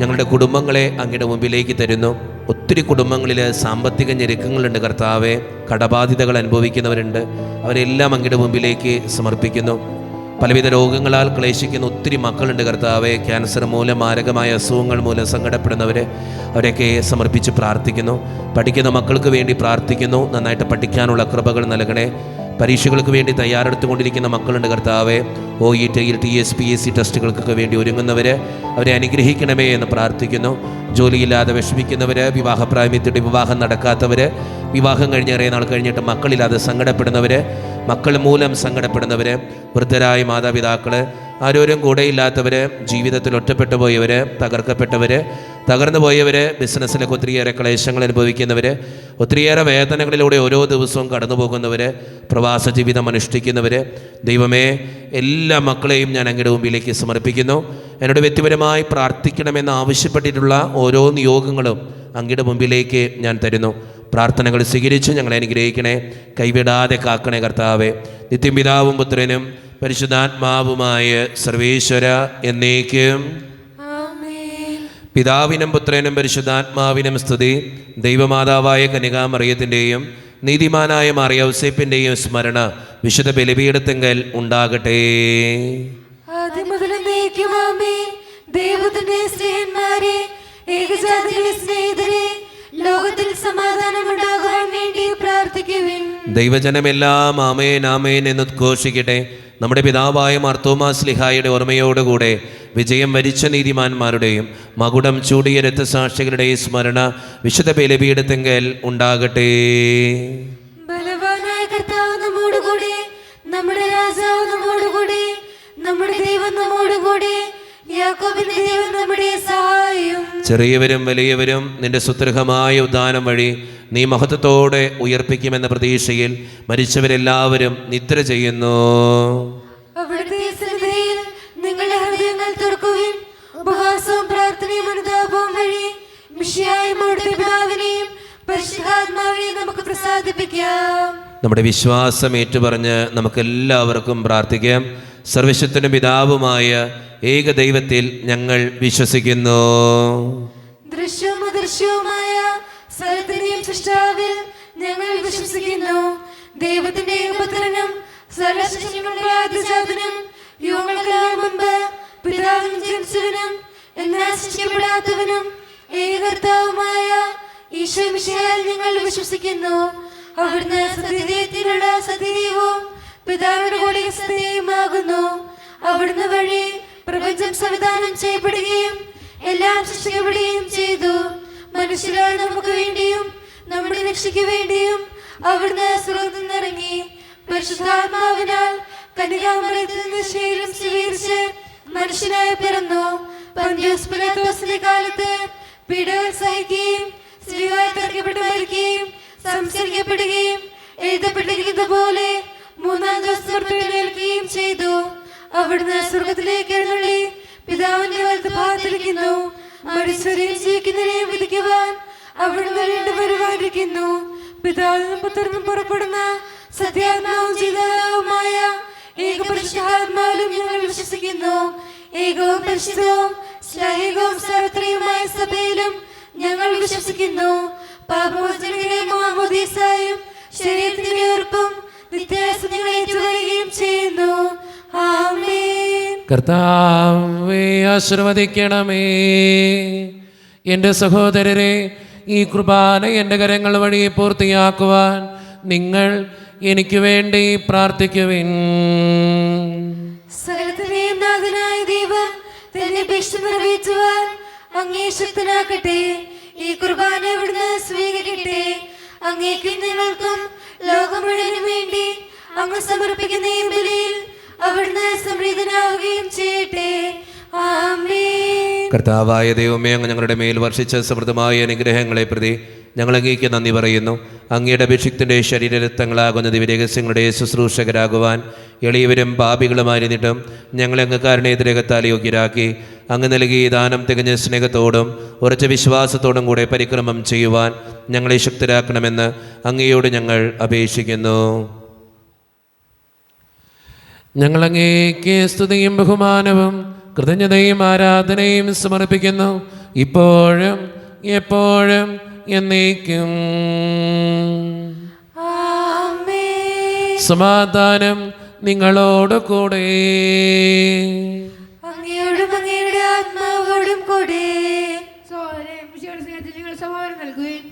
ഞങ്ങളുടെ കുടുംബങ്ങളെ അങ്ങയുടെ മുമ്പിലേക്ക് തരുന്നു. ഒത്തിരി കുടുംബങ്ങളിൽ സാമ്പത്തിക ഞെരുക്കങ്ങളുണ്ട് കർത്താവെ, കടബാധിതകൾ അനുഭവിക്കുന്നവരുണ്ട്. അവരെല്ലാം അങ്ങയുടെ മുമ്പിലേക്ക് സമർപ്പിക്കുന്നു. പലവിധ രോഗങ്ങളാൽ ക്ലേശിക്കുന്ന ഒത്തിരി മക്കളുണ്ട് കർത്താവെ. ക്യാൻസർ മൂലം, മാരകമായ അസുഖങ്ങൾ മൂലം സങ്കടപ്പെടുന്നവരെ അവരെയൊക്കെ സമർപ്പിച്ച് പ്രാർത്ഥിക്കുന്നു. പഠിക്കുന്ന മക്കൾക്ക് വേണ്ടി പ്രാർത്ഥിക്കുന്നു. നന്നായിട്ട് പഠിക്കാനുള്ള കൃപകൾ നൽകണേ. പരീക്ഷകൾക്ക് വേണ്ടി തയ്യാറെടുത്തുകൊണ്ടിരിക്കുന്ന മക്കളുണ്ട് കർത്താവെ. OET, TS, PSC ടെസ്റ്റുകൾക്കൊക്കെ വേണ്ടി ഒരുങ്ങുന്നവർ അവരെ അനുഗ്രഹിക്കണമേ എന്ന് പ്രാർത്ഥിക്കുന്നു. ജോലിയില്ലാതെ വിഷമിക്കുന്നവർ, വിവാഹപ്രായമെത്തിയിട്ട് വിവാഹം നടക്കാത്തവർ, വിവാഹം കഴിഞ്ഞ് ഏറെ നാൾ കഴിഞ്ഞിട്ട് മക്കളില്ലാതെ സങ്കടപ്പെടുന്നവർ, മക്കൾ മൂലം സങ്കടപ്പെടുന്നവർ, വൃദ്ധരായ മാതാപിതാക്കൾ, ആരോരും കൂടെയില്ലാത്തവർ, ജീവിതത്തിൽ ഒറ്റപ്പെട്ടു പോയവർ, തകർക്കപ്പെട്ടവർ, തകർന്നു പോയവർ, ബിസിനസ്സിലൊക്കെ ഒത്തിരിയേറെ ക്ലേശങ്ങൾ അനുഭവിക്കുന്നവർ, ഒത്തിരിയേറെ വേദനകളിലൂടെ ഓരോ ദിവസവും കടന്നു പോകുന്നവർ, പ്രവാസ ജീവിതം അനുഷ്ഠിക്കുന്നവർ, ദൈവമേ, എല്ലാ മക്കളെയും ഞാൻ അങ്ങയുടെ മുമ്പിലേക്ക് സമർപ്പിക്കുന്നു. എന്നോട് വ്യക്തിപരമായി പ്രാർത്ഥിക്കണമെന്ന് ആവശ്യപ്പെട്ടിട്ടുള്ള ഓരോ നിയോഗങ്ങളും അങ്ങയുടെ മുമ്പിലേക്ക് ഞാൻ തരുന്നു. പ്രാർത്ഥനകൾ സ്വീകരിച്ച് ഞങ്ങളെ അനുഗ്രഹിക്കണേ. കൈവിടാതെ കാക്കണേ കർത്താവേ. നിത്യം പിതാവും പുത്രനും പരിശുദ്ധാത്മാവുമായ സർവേശ്വര എന്നേക്കും. പിതാവിനും പുത്രനും പരിശുദ്ധാത്മാവിനും സ്തുതി. ദൈവമാതാവായ കന്യകാമറിയത്തിൻ്റെയും നീതിമാനായ മാറിയ ഔസേപ്പിൻ്റെയും സ്മരണ വിശുദ്ധ ബലിപീഠത്തിങ്കൽ ഉണ്ടാകട്ടെ. ദൈവത്തിന്റെ സ്നേഹന്മാരെ, ഏകജാതിയുടെ സ്നേഹിതരെ, ലോകത്തിൽ സമാധാനമുണ്ടാകാൻ വേണ്ടി പ്രാർത്ഥിക്കുവിൻ. ദൈവജനമെല്ലാം ആമേൻ ആമേൻ എന്ന് ഉദ്ഘോഷിക്കട്ടെ. നമ്മുടെ പിതാവായ മാർത്തോമാ ശ്ലീഹായുടെ ഓർമ്മയോടുകൂടെ വിജയം വരിച്ച നീതിമാന്മാരുടെയും മകുടം ചൂടിയ രക്തസാക്ഷികളുടെയും സ്മരണ വിശുദ്ധ ബലിപീഠത്തിങ്കൽ ഉണ്ടാകട്ടെ. ബലവാനായ കർത്താവ് നമ്മോടുകൂടെ, നമ്മുടെ രാജാവ് നമ്മോടുകൂടെ, നമ്മുടെ ദൈവം നമ്മോടുകൂടെ, യാക്കോബിന്റെ ദൈവം നമ്മുടെ സഹായം. ചെറിയവരും വലിയവരും നിന്റെ സുദൃഢമായ ഉദ്ധാനം വഴി നീ മഹത്വത്തോടെ ഉയർപ്പിക്കുമെന്ന പ്രതീക്ഷയിൽ മരിച്ചവരെല്ലാവരും നിദ്ര ചെയ്യുന്നു. അവിടുത്തെ സന്നിധിയിൽ നിങ്ങളുടെ ഹൃദയങ്ങൾ തുറക്കുവിൻ. ഉപവാസവും പ്രാർത്ഥനയും അനുതാപവും വഴി മിശിഹായും അവിടുത്തെ പിതാവിനെയും പരിശുദ്ധാത്മാവിനെയും നമുക്ക് പ്രസാദിപ്പിക്കാം. നമ്മുടെ വിശ്വാസം ഏറ്റുപറഞ്ഞ് നമുക്കെല്ലാവർക്കും പ്രാർത്ഥിക്കാം. സർവശക്തനും പിതാവുമായ ഏക ദൈവത്തിൽ ഞങ്ങൾ വിശ്വസിക്കുന്നു. ദൃശ്യവും അദൃശ്യവുമായ സകലത്തിന്റെയും സൃഷ്ടാവിൽ ഞങ്ങൾ വിശ്വസിക്കുന്നു. ദൈവത്തിന്റെ ഏകപുത്രനും സർവശക്തനുമായ ആദ്യജാതനും യുഗങ്ങൾക്കെല്ലാം മുൻപ് പിതാവിനും ജനിച്ചവനും എന്നാൽ സൃഷ്ടിക്കപ്പെടാത്തവനും ഏകകർത്താവുമായ ഈശോ മിശിഹായിൽ ഞങ്ങൾ വിശ്വസിക്കുന്നു. അവിടുന്ന് സത്യദൈവത്തിലുള്ള സത്യദൈവവും പിതാവിന്റെ കൂടെ സത്യമാകുന്നു. അവിടുന്ന് വഴി പ്രപഞ്ചം സംവിധാനം ചെയ്യപ്പെടുകയും എല്ലാം സൃഷ്ടിക്കപ്പെടുകയും ചെയ്തു. മനുഷ്യരായ നമുക്ക് വേണ്ടിയും നമ്മുടെ രക്ഷയ്ക്ക് വേണ്ടിയും അവിടുന്ന് സ്വർഗ്ഗത്തിൽ നിന്നിറങ്ങി പരിശുദ്ധാത്മാവിനാൽ കന്യകാമറിയത്തിൽ നിന്ന് ശരീരം സ്വീകരിച്ച് മനുഷ്യനായി പിറന്നു. പന്തിയോസ് പിലാത്തോസിന്റെ കാലത്ത് പീഡകൾ സഹിക്കുകയും സ്ത്രീയായി തറയ്ക്കപ്പെട്ട് മരിക്കുകയും സംസ്കരിക്കപ്പെടുകയും എഴുതപ്പെട്ടിരിക്കുന്ന പോലെ മൂന്നാം ദിവസം ഉയർത്തെഴുന്നേൽക്കുകയും ചെയ്തു. അവിടുന്ന് സ്വർഗത്തിലേക്ക് എഴുന്നള്ളി പിതാവിന്റെ വലത്തുഭാഗത്തിരിക്കുന്നു. മരിച്ചവരെയും ജീവിക്കുന്നവരെയും വിധിക്കുവാൻ അവിടുന്ന് വീണ്ടും വരുവാനിരിക്കുന്നു. പിതാവിനും പുത്രനും പുറപ്പെടുന്ന സത്യാത്മാവും ജീവവുമായ ഏകപരിശുദ്ധാത്മാവിലും ഞങ്ങൾ വിശ്വസിക്കുന്നു. ഏകവും പരിശുദ്ധവും ശ്ലൈഹികവും സാർവത്രികവുമായ സഭയിലും ഞങ്ങൾ വിശ്വസിക്കുന്നു. പാപമോചനത്തിനും മാമോദീസായും ശരീരത്തിന്റെ ഉറപ്പും നിത്യാസനങ്ങളെ ഏറ്റുപറയുകയും ചെയ്യുന്നു. ആമേൻ. കർത്താവേ ആശീർവദിക്കണമേ. എൻ്റെ സഹോദരരെ, ഈ കുർബാന എൻ്റെ കരങ്ങൾ വഴി പൂർത്തിയാക്കുവാൻ നിങ്ങൾ എനിക്ക് വേണ്ടി പ്രാർത്ഥിക്കുവിൻ. സകലത്തിന്റെയും നാഥനായ ദൈവം തന്നെ അപേക്ഷ നിറവേറ്റുവാൻ അങ്ങേ ശക്തനാക്കട്ടെ. ഈ കുർബാന ഇവിടുന്ന് സ്വീകരിക്കട്ടെ. അങ്ങേക്കും നിങ്ങൾക്കും ലോകം മുഴുവനും വേണ്ടി അങ്ങ് സമർപ്പിക്കുന്ന ഈ ബലിയിൽ അവിടുന്ന് സംപ്രീതനാവുകയും ചെയ്യട്ടെ. ആമേൻ. കർത്താവായ ദൈവമേ, അങ്ങ് ഞങ്ങളുടെ മേൽ വർഷിച്ച സമൃദ്ധമായ അനുഗ്രഹങ്ങളെ പ്രതി ഞങ്ങൾ അങ്ങേക്ക് നന്ദി പറയുന്നു. അങ്ങയുടെ അഭിഷിക്തൻ്റെ ശരീരരക്തങ്ങളാകുന്ന ദിവ്യരഹസ്യങ്ങളുടെ ശുശ്രൂഷകരാകുവാൻ എളിയവരും പാപികളുമായിരുന്നിട്ടും ഞങ്ങളെ അങ്ങ് കാരുണ്യത്തിരകത്താൽ യോഗ്യരാക്കി. അങ്ങ് നൽകി ദാനം തികഞ്ഞ സ്നേഹത്തോടും ഉറച്ച വിശ്വാസത്തോടും കൂടെ പരിക്രമം ചെയ്യുവാൻ ഞങ്ങളെ ശക്തരാക്കണമെന്ന് അങ്ങയോട് ഞങ്ങൾ അപേക്ഷിക്കുന്നു. ഞങ്ങൾ അങ്ങേക്ക് സ്തുതിയും ബഹുമാനവും കൃതജ്ഞതയും ആരാധനയും സമർപ്പിക്കുന്നു, ഇപ്പോഴും എപ്പോഴും എന്നേക്കും. ആമേൻ. സമാധാനം നിങ്ങളോട് കൂടെ. അങ്ങയോടും അങ്ങയുടെ ആത്മാവോടും കൂടെ. സ്നേഹത്തിൽ നിങ്ങൾ സമാധാനം നൽകുകയും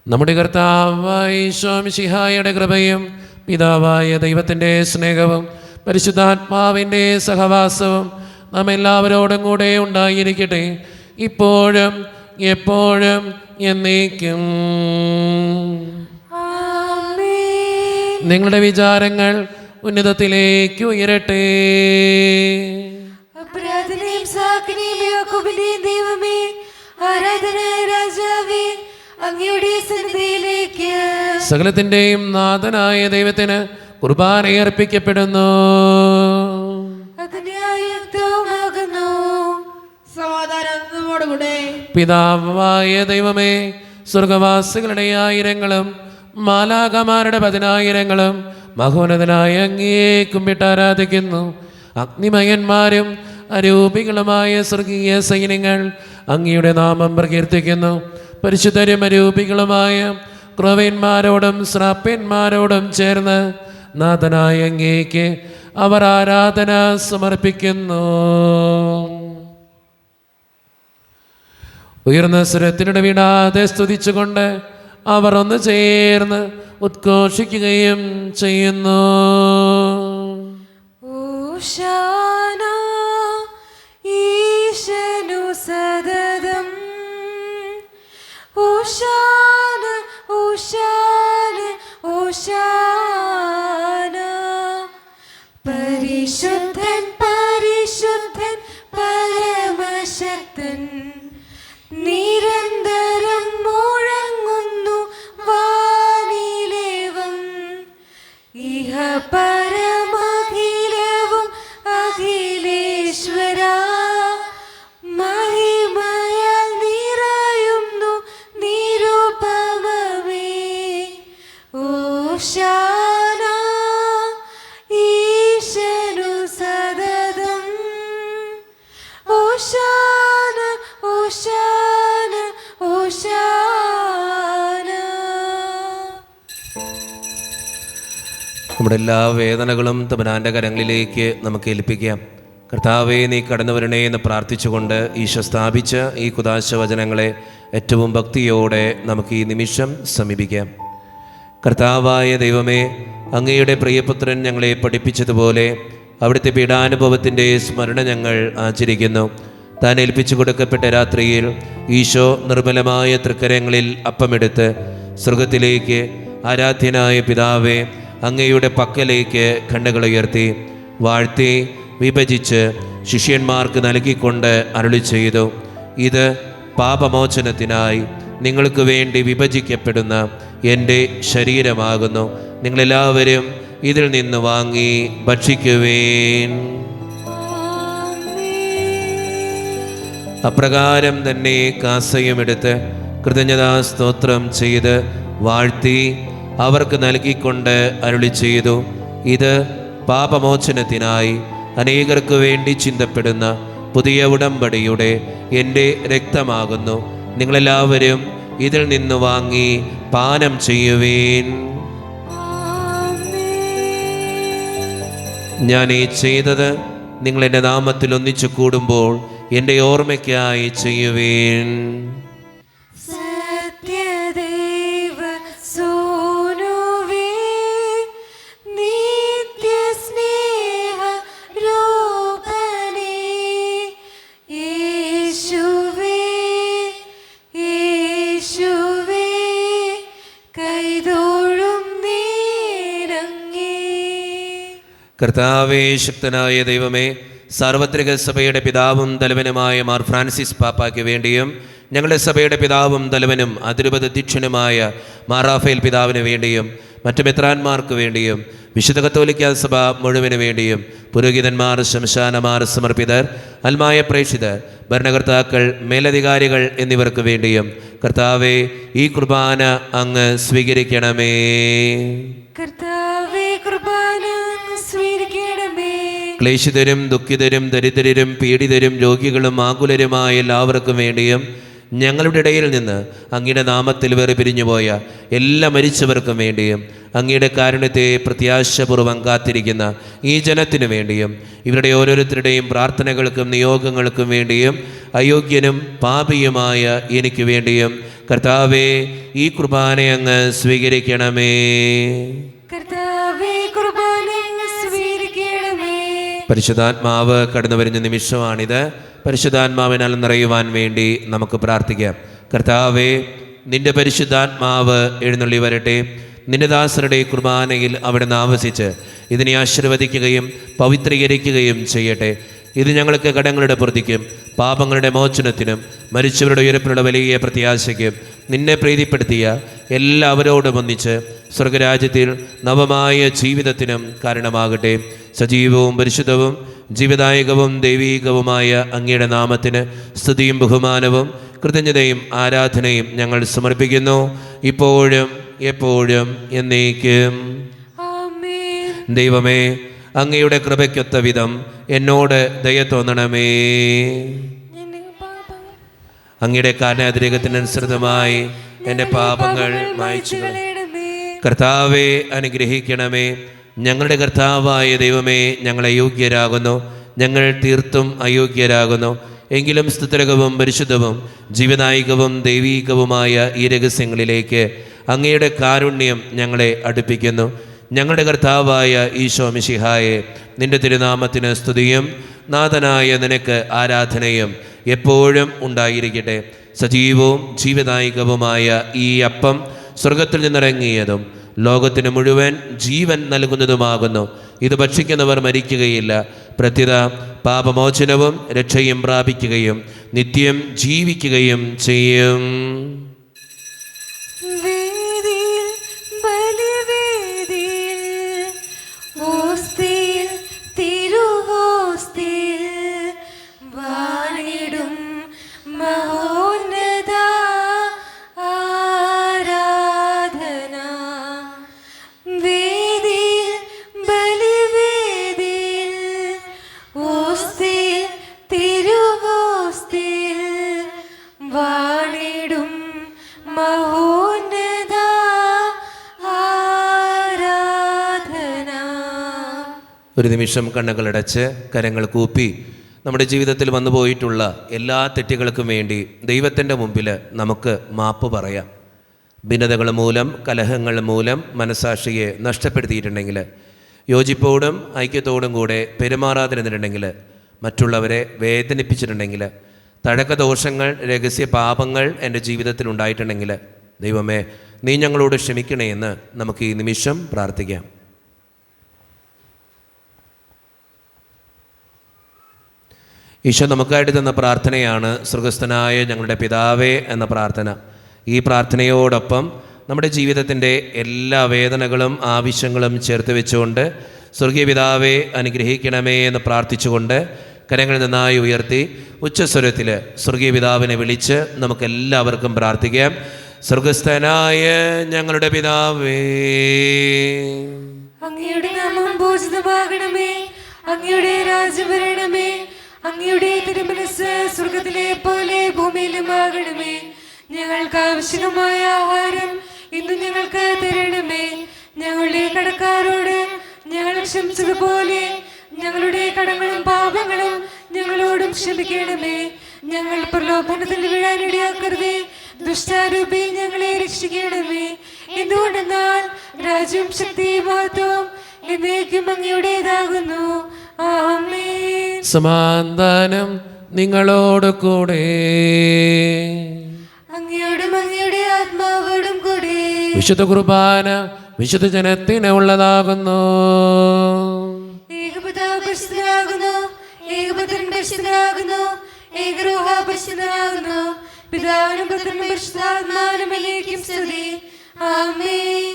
നമ്മുടെ കർത്താവായ ഈശോ മിശിഹായുടെ കൃപയും പിതാവായ ദൈവത്തിൻ്റെ സ്നേഹവും പരിശുദ്ധാത്മാവിൻ്റെ സഹവാസവും നാം എല്ലാവരോടും കൂടെ ഉണ്ടായിരിക്കട്ടെ, ഇപ്പോഴും എപ്പോഴും എന്നേക്കും. ആമേൻ. നിങ്ങളുടെ വിചാരങ്ങൾ ഉന്നതത്തിലേക്ക് ഉയരട്ടെ. അപരാധനെയും സാക്കിനെയും യാക്കോബിന്റെയും ദൈവമേ, ആരാധനായ രാജാവേ, അങ്ങയുടെ സന്നിധിയിലേക്ക് സകലത്തിൻ്റെയും നാഥനായ ദൈവത്തിന് കുർബാനയർപ്പിക്കപ്പെടുന്നു. അതിന്റെ ആയുക്തവുമാകുന്നു. സമാധാനം നമ്മോടുകൂടെ. പിതാവായ ദൈവമേ, സ്വർഗവാസികളുടെ ആയിരങ്ങളും മാലാകമാരുടെ 10,000ങ്ങളും മഹോന്നതനായ അങ്ങയെ കുമ്പിട്ട് ആരാധിക്കുന്നു. അഗ്നിമയന്മാരും അരൂപികളുമായ സ്വർഗീയ സൈന്യങ്ങൾ അങ്ങയുടെ നാമം പ്രകീർത്തിക്കുന്നു. പരിശുദ്ധരും അരൂപികളുമായ ക്രവന്മാരോടും ശ്രാപ്യന്മാരോടും ചേർന്ന് നാഥനായ അങ്ങേക്ക് അവർ ആരാധന സമർപ്പിക്കുന്നു. ഉയർന്ന സ്വരത്തിനിടെ വിടാതെ സ്തുതിച്ചുകൊണ്ട് അവർ ഒന്ന് ചേർന്ന് ഉദ്ഘോഷിക്കുകയും ചെയ്യുന്നു. ഓശാന ഈശനു സദതം. ഓശാന ഓശാന ഓശാന. പരിശുദ്ധൻ പരിശുദ്ധൻ പരമശക്തൻ, നിരന്തരം മുഴങ്ങുന്നു വാനിലേവം. ഇഹ പരമഖിലവും അഖിലേശ്വര, മഹിമയാൽ നിറയുന്നു നിരുപമമേ. ഓശാന ഈശനു സദതം. ഓശാന ഓശാന ഓശാന. നമ്മുടെ എല്ലാ വേദനകളും തമ്പുരാൻ്റെ കരങ്ങളിലേക്ക് നമുക്ക് ഏൽപ്പിക്കാം. കർത്താവേ, നീ കടന്നു വരണേ എന്ന് പ്രാർത്ഥിച്ചുകൊണ്ട് ഈശോ സ്ഥാപിച്ച ഈ കുദാശ വചനങ്ങളെ ഏറ്റവും ഭക്തിയോടെ നമുക്ക് ഈ നിമിഷം സമീപിക്കാം. കർത്താവായ ദൈവമേ, അങ്ങയുടെ പ്രിയപുത്രൻ ഞങ്ങളെ പഠിപ്പിച്ചതുപോലെ അവിടുത്തെ പീഡാനുഭവത്തിൻ്റെ സ്മരണ ഞങ്ങൾ ആചരിക്കുന്നു. താൻ ഏൽപ്പിച്ചു കൊടുക്കപ്പെട്ട രാത്രിയിൽ ഈശോ നിർമ്മലമായ തൃക്കരങ്ങളിൽ അപ്പമെടുത്ത് സ്വർഗത്തിലേക്ക് ആരാധ്യനായ പിതാവേ അങ്ങയുടെ പക്കലേക്ക് കണ്ണുകളുയർത്തി വാഴ്ത്തി വിഭജിച്ച് ശിഷ്യന്മാർക്ക് നൽകിക്കൊണ്ട് അരുളി ചെയ്തു, ഇത് പാപമോചനത്തിനായി നിങ്ങൾക്ക് വേണ്ടി വിഭജിക്കപ്പെടുന്ന എൻ്റെ ശരീരമാകുന്നു. നിങ്ങളെല്ലാവരും ഇതിൽ നിന്ന് വാങ്ങി ഭക്ഷിക്കുവേൻ. അപ്രകാരം തന്നെ കാസയുമെടുത്ത് കൃതജ്ഞതാ സ്തോത്രം ചെയ്ത് വാഴ്ത്തി അവർക്ക് നൽകിക്കൊണ്ട് അരുളി ചെയ്തു, ഇത് പാപമോചനത്തിനായി അനേകർക്ക് വേണ്ടി ചിന്തപ്പെടുന്ന പുതിയ ഉടമ്പടിയുടെ എൻ്റെ രക്തമാകുന്നു. നിങ്ങളെല്ലാവരും ഇതിൽ നിന്ന് വാങ്ങി പാനം ചെയ്യുവേൻ. ഞാൻ ഈ ചെയ്തത് നിങ്ങൾ എൻ്റെ നാമത്തിൽ ഒന്നിച്ചു കൂടുമ്പോൾ എൻ്റെ ഓർമ്മയ്ക്കായി ചെയ്യുവേൻ. സത്യദേവ സോനുവേ, നിത്യസ്നേഹ രൂപനേ, യേശുവേ യേശുവേ. കർത്താവേ, ശക്തനായ ദൈവമേ, സാർവത്രിക സഭയുടെ പിതാവും തലവനുമായ മാർ ഫ്രാൻസിസ് പാപ്പായ്ക്ക് വേണ്ടിയും ഞങ്ങളുടെ സഭയുടെ പിതാവും തലവനും അതിരൂപത അധ്യക്ഷനുമായ മാർ റാഫേൽ പിതാവിന് വേണ്ടിയും മറ്റു മെത്രാന്മാർക്ക് വേണ്ടിയും വിശുദ്ധ കത്തോലിക്ക സഭ മുഴുവന് വേണ്ടിയും പുരോഹിതന്മാർ, ശംശാനമാർ, സമർപ്പിതർ, അൽമായ പ്രേക്ഷിതർ, ഭരണകർത്താക്കൾ, മേലധികാരികൾ എന്നിവർക്ക് വേണ്ടിയും കർത്താവേ, ഈ കുർബാന അങ്ങ് സ്വീകരിക്കണമേ. കർത്താവേ, കുർബാന സ്വീകരിക്കണമേ. ക്ലേശിതരും ദുഃഖിതരും ദരിദ്രരും പീഡിതരും രോഗികളും ആകുലരുമായ എല്ലാവർക്കും വേണ്ടിയും ഞങ്ങളുടെ ഇടയിൽ നിന്ന് അങ്ങയുടെ നാമത്തിൽ വേറെ പിരിഞ്ഞുപോയ എല്ലാ മരിച്ചവർക്കും വേണ്ടിയും അങ്ങയുടെ കാരുണ്യത്തെ പ്രത്യാശപൂർവ്വം കാത്തിരിക്കുന്ന ഈ ജനത്തിനു വേണ്ടിയും ഇവരുടെ ഓരോരുത്തരുടെയും പ്രാർത്ഥനകൾക്കും നിയോഗങ്ങൾക്കും വേണ്ടിയും അയോഗ്യനും പാപിയുമായ എനിക്ക് വേണ്ടിയും കർത്താവേ, ഈ കുർബാന അങ്ങ് സ്വീകരിക്കണമേ. കർത്താവേ, കുർബാന സ്വീകരിക്കണമേ. പരിശുദ്ധാത്മാവ് കടന്നു വരുന്ന നിമിഷമാണിത്. പരിശുദ്ധാത്മാവിനാൽ നിറയുവാൻ വേണ്ടി നമുക്ക് പ്രാർത്ഥിക്കാം. കർത്താവേ, നിന്റെ പരിശുദ്ധാത്മാവ് എഴുന്നള്ളി വരട്ടെ. നിന്റെ ദാസരുടെ കുർബാനയിൽ അവിടുന്ന് ആവസിച്ച് ഇതിനെ ആശീർവദിക്കുകയും പവിത്രീകരിക്കുകയും ചെയ്യട്ടെ. ഇത് ഞങ്ങൾക്ക് കടങ്ങളുടെ പ്രതിക്കും പാപങ്ങളുടെ മോചനത്തിനും മരിച്ചവരുടെ ഉയർപ്പിനുള്ള വലിയ പ്രത്യാശയ്ക്കും നിന്നെ പ്രീതിപ്പെടുത്തിയ എല്ലാവരോടും ഒന്നിച്ച് സ്വർഗരാജ്യത്തിൽ നവമായ ജീവിതത്തിനും കാരണമാകട്ടെ. സജീവവും പരിശുദ്ധവും ജീവദായകവും ദൈവീകവുമായ അങ്ങയുടെ നാമത്തിന് സ്തുതിയും ബഹുമാനവും കൃതജ്ഞതയും ആരാധനയും ഞങ്ങൾ സമർപ്പിക്കുന്നു, ഇപ്പോഴും എപ്പോഴും എന്നേക്കും. ആമേൻ. ദൈവമേ, അങ്ങയുടെ കൃപയ്ക്കൊത്ത വിധം എന്നോട് ദയ തോന്നണമേ. അങ്ങയുടെ കാരണാതിരേകത്തിനനുസൃതമായി എൻ്റെ പാപങ്ങൾ മായ്ച്ചു കളയണമേ. കർത്താവെ, അനുഗ്രഹിക്കണമേ. ഞങ്ങളുടെ കർത്താവായ ദൈവമേ, ഞങ്ങൾ അയോഗ്യരാകുന്നു, ഞങ്ങൾ തീർത്തും അയോഗ്യരാകുന്നു. എങ്കിലും സ്തുതിരകവും പരിശുദ്ധവും ജീവനായികവും ദൈവീകവുമായ ഈ രഹസ്യങ്ങളിലേക്ക് അങ്ങയുടെ കാരുണ്യം ഞങ്ങളെ അടുപ്പിക്കുന്നു. ഞങ്ങളുടെ കർത്താവായ ഈശോ മിശിഹായെ, നിന്റെ തിരുനാമത്തിന് സ്തുതിയും നാഥനായ നിനക്ക് ആരാധനയും എപ്പോഴും ഉണ്ടായിരിക്കട്ടെ. സജീവവും ജീവനായികവുമായ ഈ അപ്പം സ്വർഗത്തിൽ നിന്നിറങ്ങിയതും ലോകത്തിന് മുഴുവൻ ജീവൻ നൽകുന്നതുമാകുന്നു. ഇത് ഭക്ഷിക്കുന്നവർ മരിക്കുകയില്ല, പ്രത്യുത പാപമോചനവും രക്ഷയും പ്രാപിക്കുകയും നിത്യം ജീവിക്കുകയും ചെയ്യും. വേദിയിൽ, ബലിവേദിയിൽ, ഓസ്തിയിൽ, തിരുവോസ്തിയിൽ വാണിടും മഹോന്നത ആരാധന. വേദിയിൽ, ബലിവേദിയിൽ, ഓസ്തിയിൽ, തിരുവോസ്തിയിൽ വാണിടും മഹോന്നത ആരാധന. ഒരു നിമിഷം കണ്ണുകളടച്ച് കരങ്ങൾ കൂപ്പി നമ്മുടെ ജീവിതത്തിൽ വന്നു പോയിട്ടുള്ള എല്ലാ തെറ്റുകൾക്കും വേണ്ടി ദൈവത്തിൻ്റെ മുമ്പിൽ നമുക്ക് മാപ്പ് പറയാം. ഭിന്നതകൾ മൂലം, കലഹങ്ങൾ മൂലം മനസാക്ഷിയെ നഷ്ടപ്പെടുത്തിയിട്ടുണ്ടെങ്കിൽ, യോജിപ്പോടും ഐക്യത്തോടും കൂടെ പെരുമാറാതിരുന്നിട്ടുണ്ടെങ്കിൽ, മറ്റുള്ളവരെ വേദനിപ്പിച്ചിട്ടുണ്ടെങ്കിൽ, തഴക്കദോഷങ്ങൾ, രഹസ്യ പാപങ്ങൾ എൻ്റെ ജീവിതത്തിൽ ഉണ്ടായിട്ടുണ്ടെങ്കിൽ, ദൈവമേ, നീ ഞങ്ങളോട് ക്ഷമിക്കണേ എന്ന് നമുക്ക് ഈ നിമിഷം പ്രാർത്ഥിക്കാം. ഈശോ നമുക്കായിട്ട് തന്ന പ്രാർത്ഥനയാണ് സ്വർഗസ്ഥനായ ഞങ്ങളുടെ പിതാവേ എന്ന പ്രാർത്ഥന. ഈ പ്രാർത്ഥനയോടൊപ്പം നമ്മുടെ ജീവിതത്തിൻ്റെ എല്ലാ വേദനകളും ആവശ്യങ്ങളും ചേർത്ത് വെച്ചുകൊണ്ട് സ്വർഗീയ പിതാവേ അനുഗ്രഹിക്കണമേ എന്ന് പ്രാർത്ഥിച്ചുകൊണ്ട് കരങ്ങൾ നന്നായി ഉയർത്തി ഉച്ചസ്വരത്തിൽ സ്വർഗീയ പിതാവിനെ വിളിച്ച് നമുക്കെല്ലാവർക്കും പ്രാർത്ഥിക്കാം. സ്വർഗസ്ഥനായ ഞങ്ങളുടെ പിതാവേ, അങ്ങയുടെ നാമം പൂജിതമാകണമേ. അങ്ങയുടെ രാജ്യം വരണമേ. അങ്ങയുടെ തിരുമനസ്സ് സ്വർഗത്തിലെ പോലെ ഭൂമിയിലുമാകണമേ. ഞങ്ങൾക്ക് ആവശ്യമായ ആഹാരം ഇന്ന് ഞങ്ങൾക്ക് തരണമേ. ഞങ്ങളുടെ കടക്കാരോട് ഞങ്ങൾ ക്ഷമിച്ചതുപോലെ ഞങ്ങളുടെ കടങ്ങളും പാപങ്ങളും ഞങ്ങളോടും ക്ഷമിക്കണമേ. ഞങ്ങൾ പ്രലോഭനത്തിൽ വീഴാനിടയാക്കരുതേ. ദുഷ്ടാരൂപി ഞങ്ങളെ രക്ഷിക്കണമേ. എന്തുകൊണ്ടെന്നാൽ രാജ്യവും ശക്തിയും മഹത്വവും എന്നേക്കും അങ്ങയുടേതാകുന്നു. ആമേൻ. സമാധാനം നിങ്ങളോട് കൂടെ. അങ്ങയോടും അങ്ങയുടെ ആത്മാവോടും കൂടെ. വിശുദ്ധ കുർബാന വിശുദ്ധ ജനത്തിന് ഉള്ളതാകുന്നു. ഏകപുത്രൻ പരിശുദ്ധനാകുന്നു, ഏകരൂഹ പരിശുദ്ധനാകുന്നു. പിതാവിനും പുത്രനും പരിശുദ്ധാത്മാവിനും എന്നേക്കും സ്തുതി. ആമേൻ.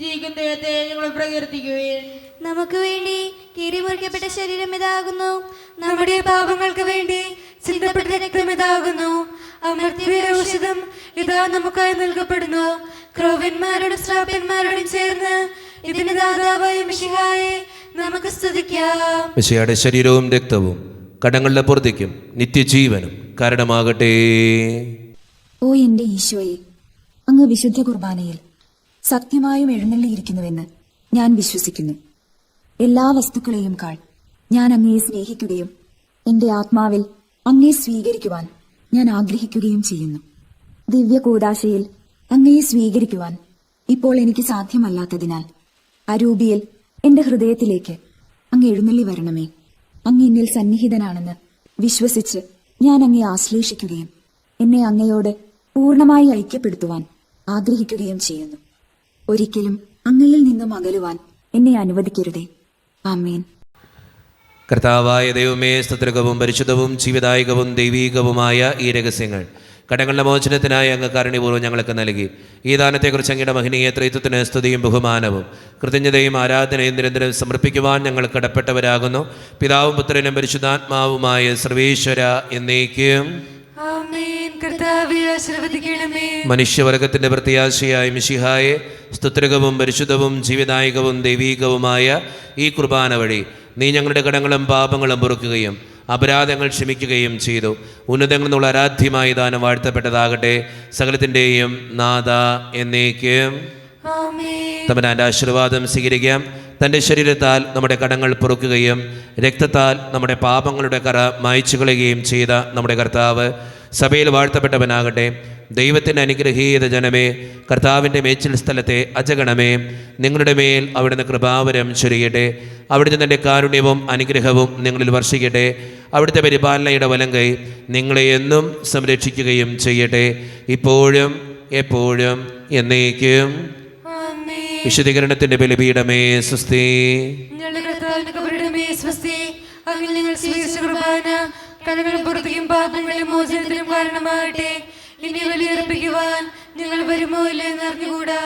ജീവിക്കുന്ന ദൈവത്തെ ഞങ്ങൾ പ്രകീർത്തിക്കുകയും നമുക്ക് വേണ്ടി കീറിമുറിക്കപ്പെട്ട ശരീരം ഇതാകുന്നു. നമ്മുടെ പാപങ്ങൾക്ക് വേണ്ടി ചിന്തപ്പെട്ട രക്തം ഇതാകുന്നു. അമർത്തിയ ഔഷധം ഇതാ നമുക്കായി നൽകപ്പെടുന്നു. ക്രൗവന്മാരോടും ശ്രാപ്യന്മാരോടും ചേർന്ന് ഇതിന് ദാതാവായ മിശിഹായെ നമുക്ക് സ്തുതിക്കാം. മിശിഹായുടെ ശരീരവും രക്തവും കടങ്ങളുടെ പൂർത്തിക്കും നിത്യജീവനും കാരണമാകട്ടെ. ഓ എന്റെ ഈശോയെ, അങ്ങ് വിശുദ്ധ കുർബാനയിൽ സത്യമായും എഴുന്നള്ളിയിരിക്കുന്നുവെന്ന് ഞാൻ വിശ്വസിക്കുന്നു. എല്ലാ വസ്തുക്കളെയും കാൾ ഞാൻ അങ്ങയെ സ്നേഹിക്കുകയും എന്റെ ആത്മാവിൽ അങ്ങയെ സ്വീകരിക്കുവാൻ ഞാൻ ആഗ്രഹിക്കുകയും ചെയ്യുന്നു. ദിവ്യ കൂദാശയിൽ അങ്ങയെ സ്വീകരിക്കുവാൻ ഇപ്പോൾ എനിക്ക് സാധ്യമല്ലാത്തതിനാൽ അരൂപിയിൽ എന്റെ ഹൃദയത്തിലേക്ക് അങ്ങ് എഴുന്നള്ളി വരണമേ. അങ്ങ് എന്നിൽ സന്നിഹിതനാണെന്ന് വിശ്വസിച്ച് ഞാൻ അങ്ങയെ ആശ്ലേഷിക്കുകയും എന്നെ അങ്ങയോട് പൂർണ്ണമായി ഐക്യപ്പെടുത്തുവാൻ ആഗ്രഹിക്കുകയും ചെയ്യുന്നു. ഒരിക്കലും അങ്ങയിൽ നിന്നും അകലുവാൻ എന്നെ അനുവദിക്കരുതേ. ആമേൻ. കർത്താവായ ദൈവമേ, സ്തുത്യർഹവും പരിശുദ്ധവും ജീവദായകവും ദൈവീകവുമായ ഈ രഹസ്യങ്ങൾ കടങ്ങളുടെ മോചനത്തിനായി അങ്ങ് കാരുണ്യപൂർവ്വം ഞങ്ങൾക്ക് നൽകി. ഈ ദാനത്തെക്കുറിച്ച് അങ്ങയുടെ മഹനീയ ത്രിത്വത്തിന് സ്തുതിയും ബഹുമാനവും കൃതജ്ഞതയും ആരാധനയും നിരന്തരം സമർപ്പിക്കുവാൻ ഞങ്ങൾ കടപ്പെട്ടവരാകുന്നു. പിതാവും പുത്രനും പരിശുദ്ധാത്മാവുമായ സർവേശ്വര എന്നേക്കും ആമേൻ. കർത്താവേ, ആശീർവദിക്കണമേ. മനുഷ്യവർഗത്തിന്റെ പ്രത്യാശയായ മിശിഹായെ, സ്തുത്യർഹവും പരിശുദ്ധവും ജീവദായകവും ദൈവീകവുമായ ഈ കുർബാന വഴി നീ ഞങ്ങളുടെ കടങ്ങളും പാപങ്ങളും പൊറുക്കുകയും അപരാധങ്ങൾ ക്ഷമിക്കുകയും ചെയ്തു. ഉന്നതങ്ങളിൽ നിന്നുള്ള ആരാധ്യമായ ദാനം വാഴ്ത്തപ്പെട്ടതാകട്ടെ. സകലത്തിൻ്റെയും നാഥ എന്നേക്കും ആമേൻ. തമ്പുരാന്റെ ആശീർവാദം സ്വീകരിക്കാം. തൻ്റെ ശരീരത്താൽ നമ്മുടെ കടങ്ങൾ പൊറുക്കുകയും രക്തത്താൽ നമ്മുടെ പാപങ്ങളുടെ കറ മായ്ച്ചു കളയുകയും ചെയ്ത നമ്മുടെ കർത്താവ് സഭയിൽ വാഴ്ത്തപ്പെട്ടവനാകട്ടെ. ദൈവത്തിൻ്റെ അനുഗ്രഹീത ജനമേ, കർത്താവിൻ്റെ മേച്ചിൽ സ്ഥലത്തെ അജഗണമേ, നിങ്ങളുടെ മേൽ അവിടുന്ന് കൃപാവരം ചൊരിയട്ടെ. അവിടുന്ന് തൻ്റെ കാരുണ്യവും അനുഗ്രഹവും നിങ്ങളിൽ വർഷിക്കട്ടെ. അവിടുത്തെ പരിപാലനയുടെ വലങ്കൈ നിങ്ങളെ എന്നും സംരക്ഷിക്കുകയും ചെയ്യട്ടെ, ഇപ്പോഴും എപ്പോഴും എന്നേക്കും. ആമേൻ. വിശുദ്ധീകരണത്തിൻ്റെ ബലിപീഠമേ സ്വസ്തി. ഞങ്ങളുടെ കർത്താവിന്റെ കബറിടമേ സ്വസ്തി. അങ്ങനെ ഞങ്ങൾ സ്വീകരിച്ച കുർബാന കടകളും പുറത്തേക്കും പാപങ്ങളും മോചനത്തിനും കാരണമാകട്ടെ. ഇനി ബലിയർപ്പിക്കുവാൻ ഞങ്ങൾ വരുമോ ഇല്ലെന്ന് അറിഞ്ഞുകൂടാ.